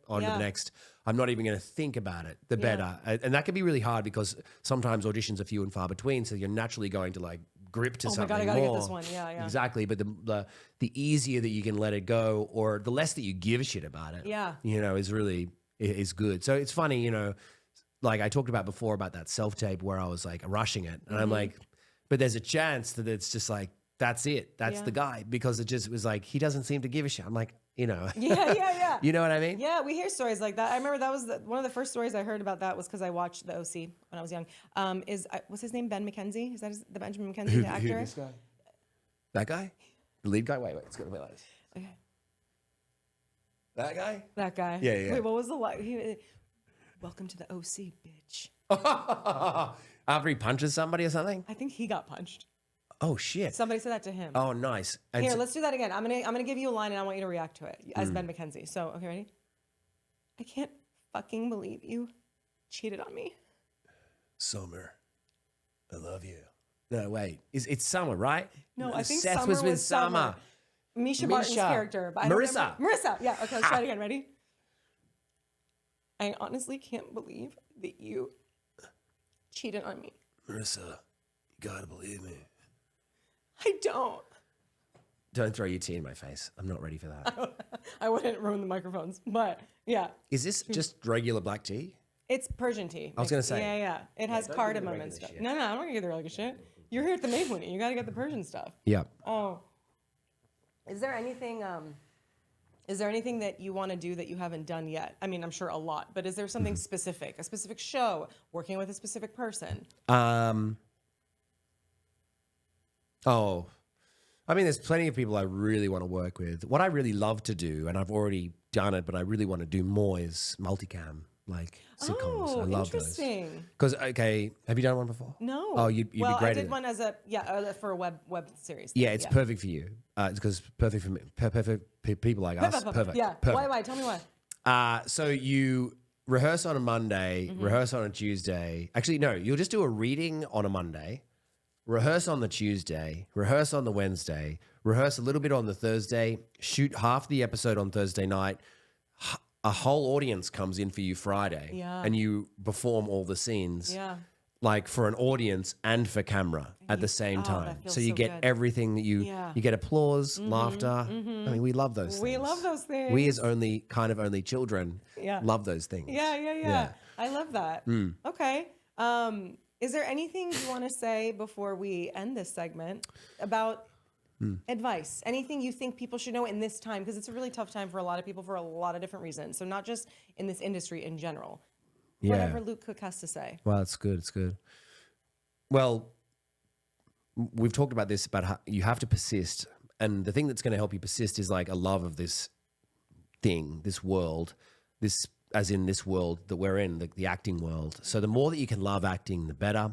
on to
Yeah.
the next. I'm not even going to think about it, the better. And that can be really hard because sometimes auditions are few and far between. So you're naturally going to like grip to
Oh my
something
God, I gotta
more.
get this one. Yeah.
Exactly. But the easier that you can let it go, or the less that you give a shit about it,
Yeah.
you know, is good. So it's funny, you know, like I talked about before about that self-tape where I was like rushing it. And I'm like, but there's a chance that it's just like, that's it. That's
Yeah.
the guy. Because it just was like, he doesn't seem to give a shit. I'm like, you know.
Yeah.
You know what I mean?
Yeah, we hear stories like that. I remember that was one of the first stories I heard about that was because I watched the OC when I was young. What's his name? Ben McKenzie? Is that the Benjamin McKenzie, the actor?
This guy? That guy? The lead guy? Wait, it's going to be like this.
Okay.
That guy?
That guy.
Yeah.
Wait, what was the line? Welcome to the OC, bitch.
After he punches somebody or something?
I think he got punched.
Oh, shit.
Somebody said that to him.
Oh, nice. And
Here,
so-
let's do that again. I'm gonna give you a line and I want you to react to it as Ben McKenzie. So, okay, ready? I can't fucking believe you cheated on me.
Summer, I love you. No, wait. It's Summer, right?
No, I think
Seth
Summer
was with
was Summer.
Summer.
Misha Barton's character. But I don't
Marissa.
remember- Marissa. Yeah. Okay, let's try it again. Ready? I honestly can't believe that you cheated on me.
Marissa, you gotta believe me.
I don't.
Don't throw your tea in my face. I'm not ready for that.
I wouldn't ruin the microphones, but yeah.
Is this just regular black tea?
It's Persian tea.
I was gonna say.
Yeah. It has
don't
cardamom
give me the
and
regular
stuff.
shit.
No, I'm not gonna get the regular shit. You're here at the Mayfuni. You gotta get the Persian stuff.
Yeah.
Oh. Is there anything that you want to do that you haven't done yet? I mean, I'm sure a lot, but is there something specific, a specific show, working with a specific person?
Oh, I mean, there's plenty of people I really want to work with. What I really love to do, and I've already done it, but I really want to do more, is multicam, like sitcoms.
Oh,
I love those.
interesting.
Because, okay, have you done one before?
No.
Oh, you'd be great
I
at
did
it.
one as for a web series.
Yeah, it's perfect for you. It's because perfect for me. Perfect people like us. Perfect.
Yeah.
Perfect.
Why? Tell me why.
So you rehearse on a Monday, rehearse on a Tuesday. Actually, no, you'll just do a reading on a Monday, rehearse on the Tuesday, rehearse on the Wednesday, rehearse a little bit on the Thursday, shoot half the episode on Thursday night. A whole audience comes in for you Friday,
Yeah.
and you perform all the scenes.
Yeah.
Like for an audience and for camera at the same
that
time.
feels
So you
so
get
good.
everything that you get applause,
Mm-hmm,
laughter. I mean, we love those things.
We love those things.
We as only children
Yeah.
love those things.
Yeah. I love that. Okay. Is there anything you want to say before we end this segment about advice? Anything you think people should know in this time? Because it's a really tough time for a lot of people for a lot of different reasons. So not just in this industry in general.
Yeah.
Whatever Luke Cook has to say.
Well, it's good. It's good. Well, we've talked about this, about how you have to persist. And the thing that's going to help you persist is like a love of this thing, this world, as in this world that we're in, the acting world. So the more that you can love acting, the better.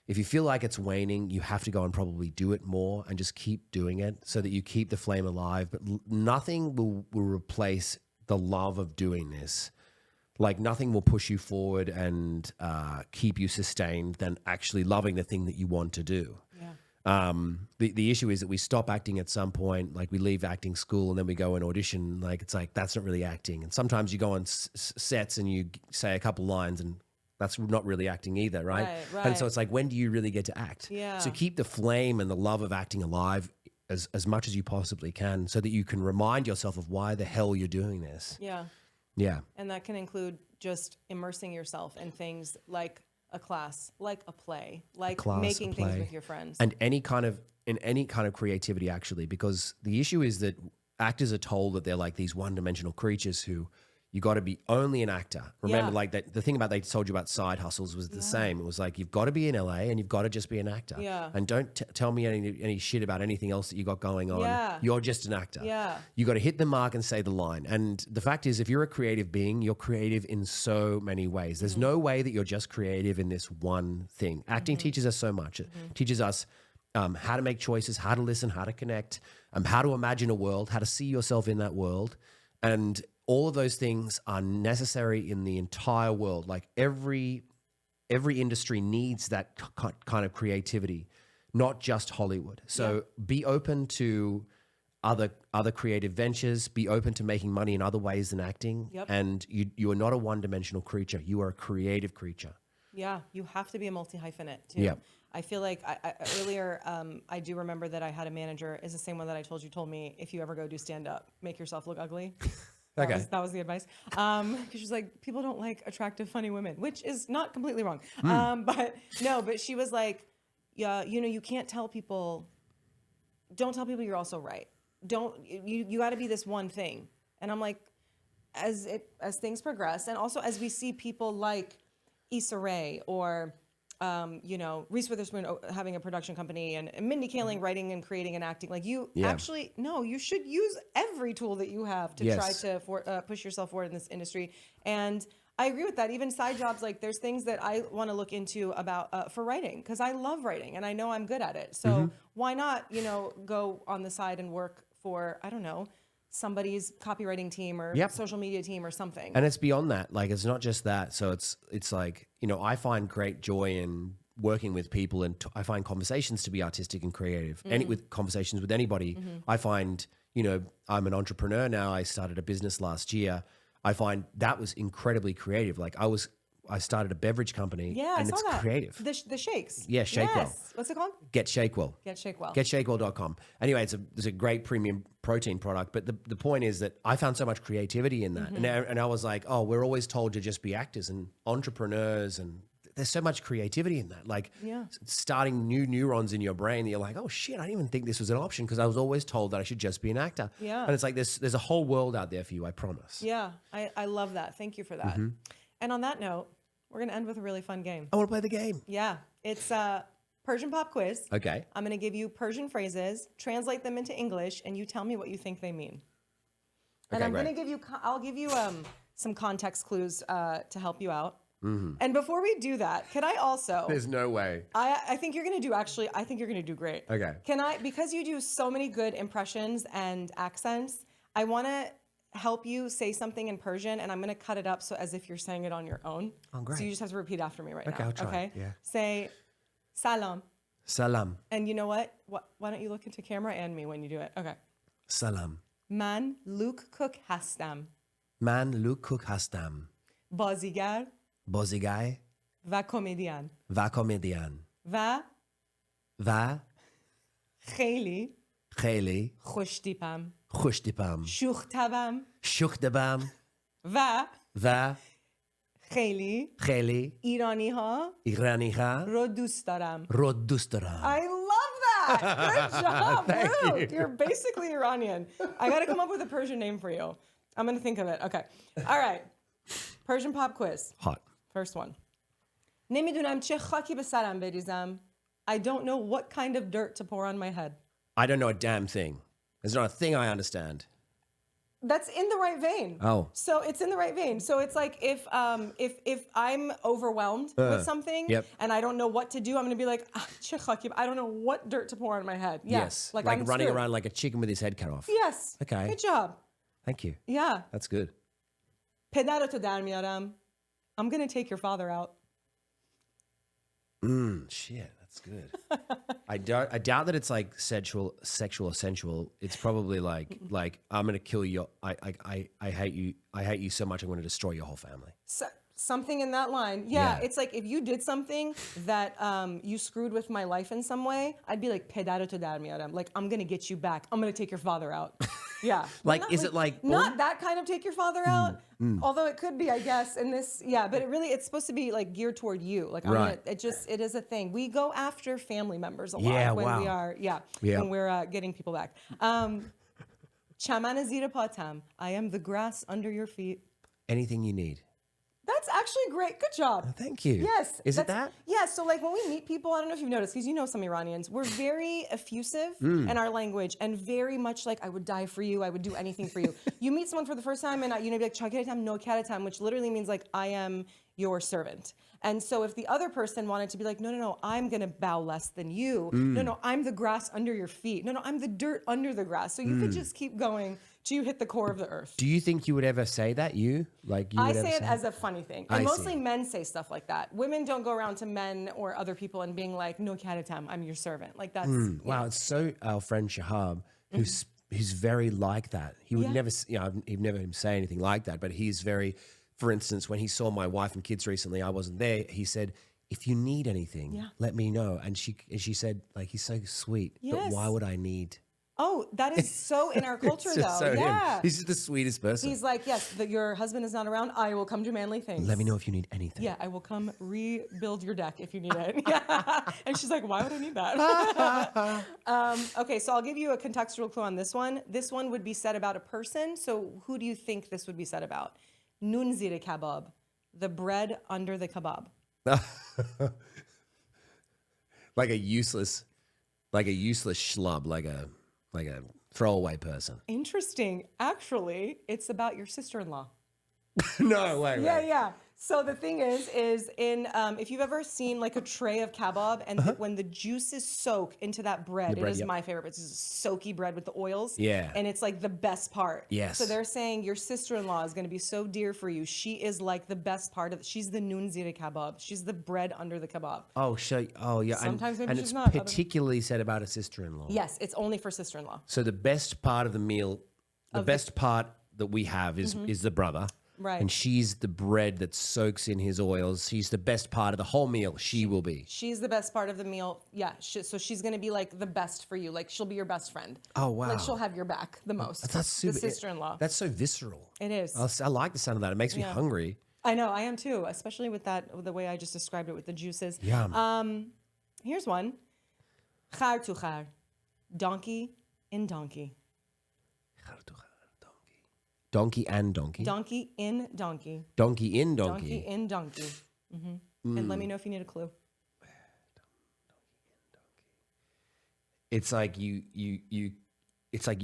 If you feel like it's waning, you have to go and probably do it more and just keep doing it so that you keep the flame alive. But nothing will replace the love of doing this. Like nothing will push you forward and keep you sustained than actually loving the thing that you want to do. The issue is that we stop acting at some point, like we leave acting school and then we go and audition. Like it's like that's not really acting. And sometimes you go on sets and you say a couple lines and that's not really acting either, right?
Right.
And so it's like, when do you really get to act?
Yeah.
So keep the flame and the love of acting alive as much as you possibly can, so that you can remind yourself of why the hell you're doing this.
Yeah.
Yeah.
And that can include just immersing yourself in things like a class, like a play, like making things with your friends.
And any kind of creativity, actually, because the issue is that actors are told that they're like these one-dimensional creatures who you got to be only an actor. Remember, like that, the thing about they told you about side hustles was the same. It was like, you've got to be in LA and you've got to just be an actor.
Yeah.
And don't tell me any shit about anything else that you got going on.
Yeah.
You're just an actor.
Yeah.
You got to hit the mark and say the line. And the fact is, if you're a creative being, you're creative in so many ways. There's no way that you're just creative in this one thing. Acting teaches us so much. It teaches us how to make choices, how to listen, how to connect, how to imagine a world, how to see yourself in that world. And all of those things are necessary in the entire world. Like every industry needs that kind of creativity, not just Hollywood. So be open to other creative ventures. Be open to making money in other ways than acting.
Yep.
And you are not a one-dimensional creature. You are a creative creature.
Yeah, you have to be a multi-hyphenate too.
Yeah.
I feel like earlier, I do remember that I had a manager, is the same one that I told me, if you ever go do stand-up, make yourself look ugly. That was the advice. Because she's like, people don't like attractive, funny women, which is not completely wrong. But she was like, yeah, you can't tell people, don't tell people you're also right. You got to be this one thing. And I'm like, as things progress, and also as we see people like Issa Rae or Reese Witherspoon having a production company and Mindy Kaling writing and creating and acting. Like you you should use every tool that you have to try to push yourself forward in this industry. And I agree with that. Even side jobs, like there's things that I want to look into about for writing, because I love writing and I know I'm good at it. So why not, go on the side and work for, I don't know, somebody's copywriting team or social media team or something.
And it's beyond that. Like, it's not just that. So it's like, I find great joy in working with people, and I find conversations to be artistic and creative. And with conversations with anybody, I find, I'm an entrepreneur now. I started a business last year. I find that was incredibly creative. Like I started a beverage company.
Yeah,
and
I saw
it's
that.
creative.
The shakes.
Yeah, Shakewell.
Yes. What's it called?
Get Shakewell.
Get Shakewell.
GetShakewell.com. Anyway, it's a great premium protein product. But the point is that I found so much creativity in that. And I was like, oh, we're always told to just be actors and entrepreneurs, and there's so much creativity in that. Like starting new neurons in your brain that you're like, oh shit, I didn't even think this was an option, because I was always told that I should just be an actor.
Yeah.
And it's like there's a whole world out there for you, I promise.
Yeah, I love that. Thank you for that. And on that note, we're going to end with a really fun game.
I want to play the game.
Yeah, it's Persian Pop Quiz.
Okay.
I'm going to give you Persian phrases, translate them into English, and you tell me what you think they mean. And I'm going to give you, I'll give you some context clues to help you out. And before we do that, can I also?
There's no way.
I think you're going to do, actually, I think you're going to do great.
Okay.
Can I, because you do so many good impressions and accents, I want to help you say something in Persian, and I'm going to cut it up so as if you're saying it on your own.
Oh, great.
So you just have to repeat after me right now.
Okay, I'll try.
Okay?
Yeah.
Say, salam.
Salam.
And you know what? Why don't you look into camera and me when you do it? Okay.
Salam.
Man Luke Cook hastam.
Man Luke Cook hastam.
Bazigar
Bozigay.
va komedian.
Va komedian.
Va خیلی
خیلی
خوشتیپم.
خوشتیپم.
شوخ‌طبعم.
شوخ‌طبعم. و
خیلی
خیلی
ایرانی‌ها
ایرانی‌ها
رو دوست دارم.
رو دوست دارم.
I love that. Good job, Luke. You're basically Iranian. I got to come up with a Persian name for you. I'm going to think of it. Okay. All right. Persian Pop Quiz.
Hot.
First one. نمیدونم چه خاکی به سرم بریزم. I don't know what kind of dirt to pour on my head.
I don't know a damn thing. There's not a thing I understand.
That's in the right vein.
Oh.
So it's in the right vein. So it's like if I'm overwhelmed with something and I don't know what to do, I'm going to be like, چه خاکی. I don't know what dirt to pour on my head.
Yes.
Like
I'm
I'm
running
screwed.
around like a chicken with his head cut off.
Yes.
Okay.
Good job.
Thank you.
Yeah.
That's good.
پدرتو در میارم. I'm going to take your father out.
Shit. That's good. I doubt that it's like sexual or sensual. It's probably like I'm gonna kill you. I hate you. I hate you so much. I'm gonna destroy your whole family.
So, something in that line. Yeah,
Yeah.
it's like if you did something that you screwed with my life in some way, I'd be like, "Pedaro to dar miaram." Like, I'm gonna get you back. I'm gonna take your father out. Yeah.
Like,
Not
is it like
not that kind of take your father out? Although it could be, I guess. In this, yeah, but it's supposed to be like geared toward you. Like,
Right.
it is a thing. We go after family members a lot
Yeah,
when we
wow.
are,
Yeah.
when we're getting people back. Chamana zira patam. I am the grass under your feet.
anything you need?
That's actually great. Good job.
Thank you.
Yes.
Is it
that's-
that?
Yeah. So like when we meet people, I don't know if you've noticed, because you know some Iranians, we're very effusive in our language and very much like, I would die for you. I would do anything for you. You meet someone for the first time and be like, "Chakiratam, no karatam," which literally means like, I am your servant. And so if the other person wanted to be like, no, I'm going to bow less than you. No, I'm the grass under your feet. No, I'm the dirt under the grass. So you could just keep going till you hit the core of the earth.
Do you think you would ever say that? You would
I
ever
say it as a funny thing. And
I
mostly
see.
men say stuff like that. Women don't go around to men or other people and being like, "No karatam, I'm your servant." Like that's
Wow, it's so our friend Shahab, who's very like that. He would
Yeah.
never, he'd never say anything like that. But he's very, for instance, when he saw my wife and kids recently, I wasn't there. He said, "If you need anything,
Yeah.
let me know." And she said, like, he's so sweet, but
Yes.
why would I need?
Oh, that is so in our culture
It's
though.
just so him.
Yeah.
He's just the sweetest person.
He's like, "Yes, your husband is not around. I will come do manly things.
Let me know if you need anything.
Yeah, I will come rebuild your deck if you need it." Yeah. And she's like, "Why would I need that?" Okay, so I'll give you a contextual clue on this one. This one would be said about a person. So who do you think this would be said about? Nun zire kebab, the bread under the kebab.
Like a useless schlub, like a throwaway person.
Interesting. Actually, it's about your sister-in-law.
No way.
Yeah. So the thing is in if you've ever seen like a tray of kebab and when the juices soak into that bread,
bread,
it is
yep.
my favorite. It's just soaky bread with the oils.
Yeah.
And it's like the best part.
Yes.
So they're saying your sister-in-law is going to be so dear for you. She is like the best part of. She's the nun zire kebab. She's the bread under the kebab.
Oh, yeah.
Sometimes maybe
and
she's
it's
not. I don't know.
particularly said about a sister-in-law.
Yes, it's only for sister-in-law.
So the best part of the meal, the best part that we have is the brother.
Right.
And she's the bread that soaks in his oils. She's the best part of the whole meal. She will be.
She's the best part of the meal. Yeah. So she's going to be like the best for you. Like she'll be your best friend.
Oh, wow.
Like she'll have your back the most.
That's super.
The sister-in-law.
That's so visceral.
It is.
I like the sound of that. It makes me hungry.
I know, I am too, especially with the way I just described it with the juices.
Yum.
Here's one. Khar tu khar. Donkey in donkey.
Donkey and donkey.
Donkey in donkey.
Donkey in
Donkey
donkey.
in donkey. And let me know if you need a clue.
It's like you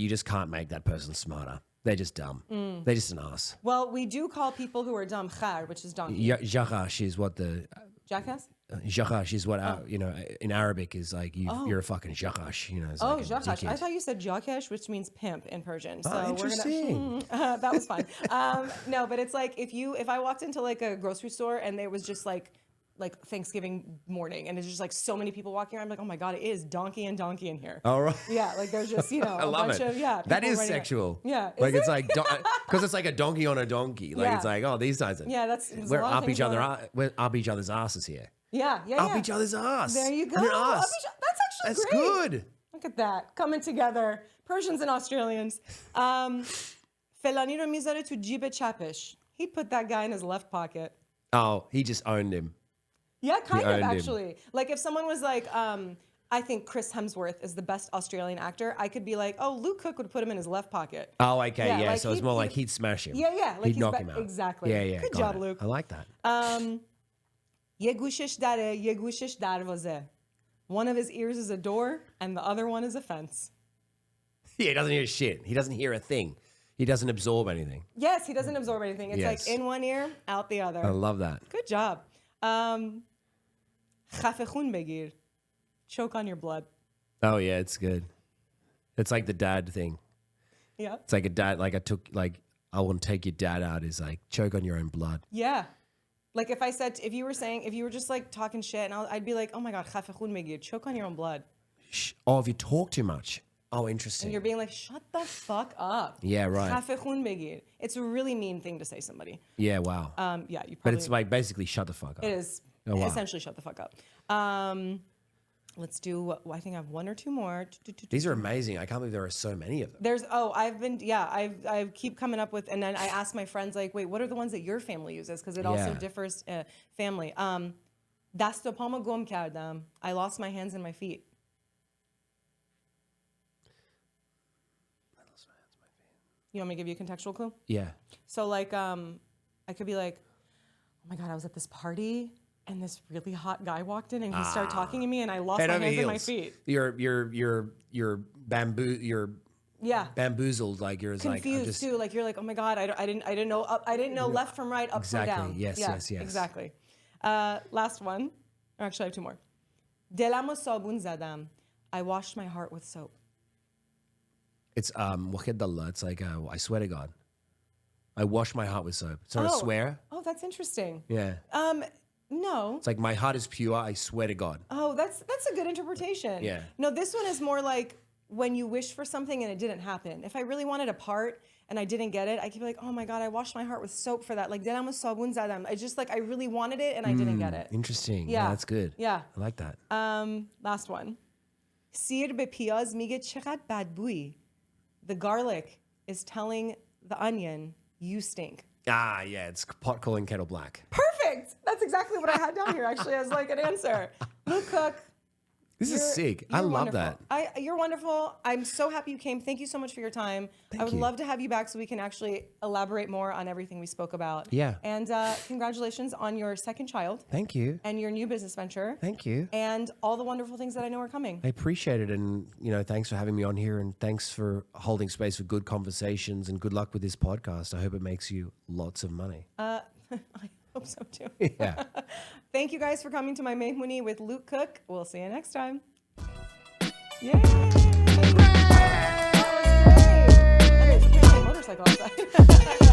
just can't make that person smarter. They're just dumb. They're just an ass.
Well, we do call people who are dumb khar, which is donkey.
Jarash is what the
Jackass?
jarash is what in Arabic is like you're a fucking jarash. It's
Oh,
like a
jakash. I
dickhead.
thought you said jakash, which means pimp in Persian. So
Interesting.
that was fun. No, but it's like if I walked into like a grocery store and there was just like Thanksgiving morning and it's just like so many people walking around, I'm like, oh my God, it is donkey and donkey in here.
All right.
Yeah, like there's just,
I
a
love
bunch
it.
of,
that
people
is
running around.
sexual.
Yeah.
Like
Is
it's
it?
like because it's like a donkey on a donkey. Like
Yeah.
it's like, oh, these guys are
Yeah, there's a
we're
lot of
up
things
each other.
going on.
We're up each other's asses here.
Yeah.
Up each other's ass.
There you go.
And an
Up
ass.
That's actually
That's
great.
good.
Look at that. Coming together. Persians and Australians. Felani ro mizare tu jibe chapish. He put that guy in his left pocket.
Oh, he just owned him.
Yeah, kind of
owned him.
actually. Like if someone was like, I think Chris Hemsworth is the best Australian actor, I could be like, oh, Luke Cook would put him in his left pocket.
Oh, okay,
Yeah,
yeah.
like
So it's
he'd-
more like he'd smash him.
Yeah. Like
He'd
he's
knock him out.
Exactly.
Yeah.
Good
got
job,
it.
Luke.
I like that.
Ye gushish dare, ye gushish darvoze. One of his ears is a door, and the other one is a fence.
Yeah, he doesn't hear shit. He doesn't hear a thing. He doesn't absorb anything.
Yes, he doesn't absorb anything. It's
Yes.
like in one ear, out the other.
I love that.
Good job. Chafechun begir. Choke on your blood.
Oh yeah, it's good. It's like the dad thing.
Yeah.
It's like a dad. I want to take your dad out. Is like choke on your own blood.
Yeah. Like if you were just like talking shit, and I'd be like, oh my God, khafekhun megir, choke on your own blood.
Oh, if you talk too much. Oh, interesting.
And you're being like, shut the fuck up.
Yeah, right.
Khafekhun megir. It's a really mean thing to say to somebody.
Yeah, wow.
Yeah, you probably.
But it's like basically shut the fuck up.
It is essentially shut the fuck up. Let's do. I think I have one or two more.
These are amazing. I can't believe there are so many of them.
I keep coming up with, and then I ask my friends like, wait, what are the ones that your family uses? Because it also differs family. Dastopama gom kardam. I lost my hands and my feet. You want me to give you a contextual clue?
Yeah.
So like, I could be like, oh my God, I was at this party and this really hot guy walked in and he started talking to me and I lost my hands and my feet.
You're bamboozled, like you're
confused too. Like you're like, oh my God, I didn't know left from right, up from down.
Yes.
Exactly. Last one. Actually, I have two more. Delamo sabun zadam. I washed my heart with soap.
It's wakhidallah. It's like I swear to God, I wash my heart with soap. It's not a swear.
Oh, that's interesting.
Yeah.
No.
It's like my heart is pure. I swear to God.
Oh, that's a good interpretation.
Yeah.
No, this one is more like when you wish for something and it didn't happen. If I really wanted a part and I didn't get it, I could be like, oh my God, I washed my heart with soap for that. Like, I just like, I really wanted it and I didn't get it.
Interesting. Yeah, that's good.
Yeah.
I like that.
Last one. Sir be piyaz mige chaqad badbui. The garlic is telling the onion, you stink.
Ah, yeah, it's pot calling kettle black.
Perfect. That's exactly what I had down here, actually, as like an answer. Luke Cook.
This is sick. I love
wonderful.
that.
You're wonderful. I'm so happy you came. Thank you so much for your time. I would love to have you back so we can actually elaborate more on everything we spoke about.
Yeah.
And congratulations on your second child.
Thank you.
And your new business venture.
Thank you.
And all the wonderful things that I know are coming.
I appreciate it. And, thanks for having me on here. And thanks for holding space for good conversations. And good luck with this podcast. I hope it makes you lots of money.
I hope so, too.
Yeah.
Thank you guys for coming to my Mehmuni with Luke Cook. We'll see you next time. Yay! That was great. Okay, so motorcycle outside.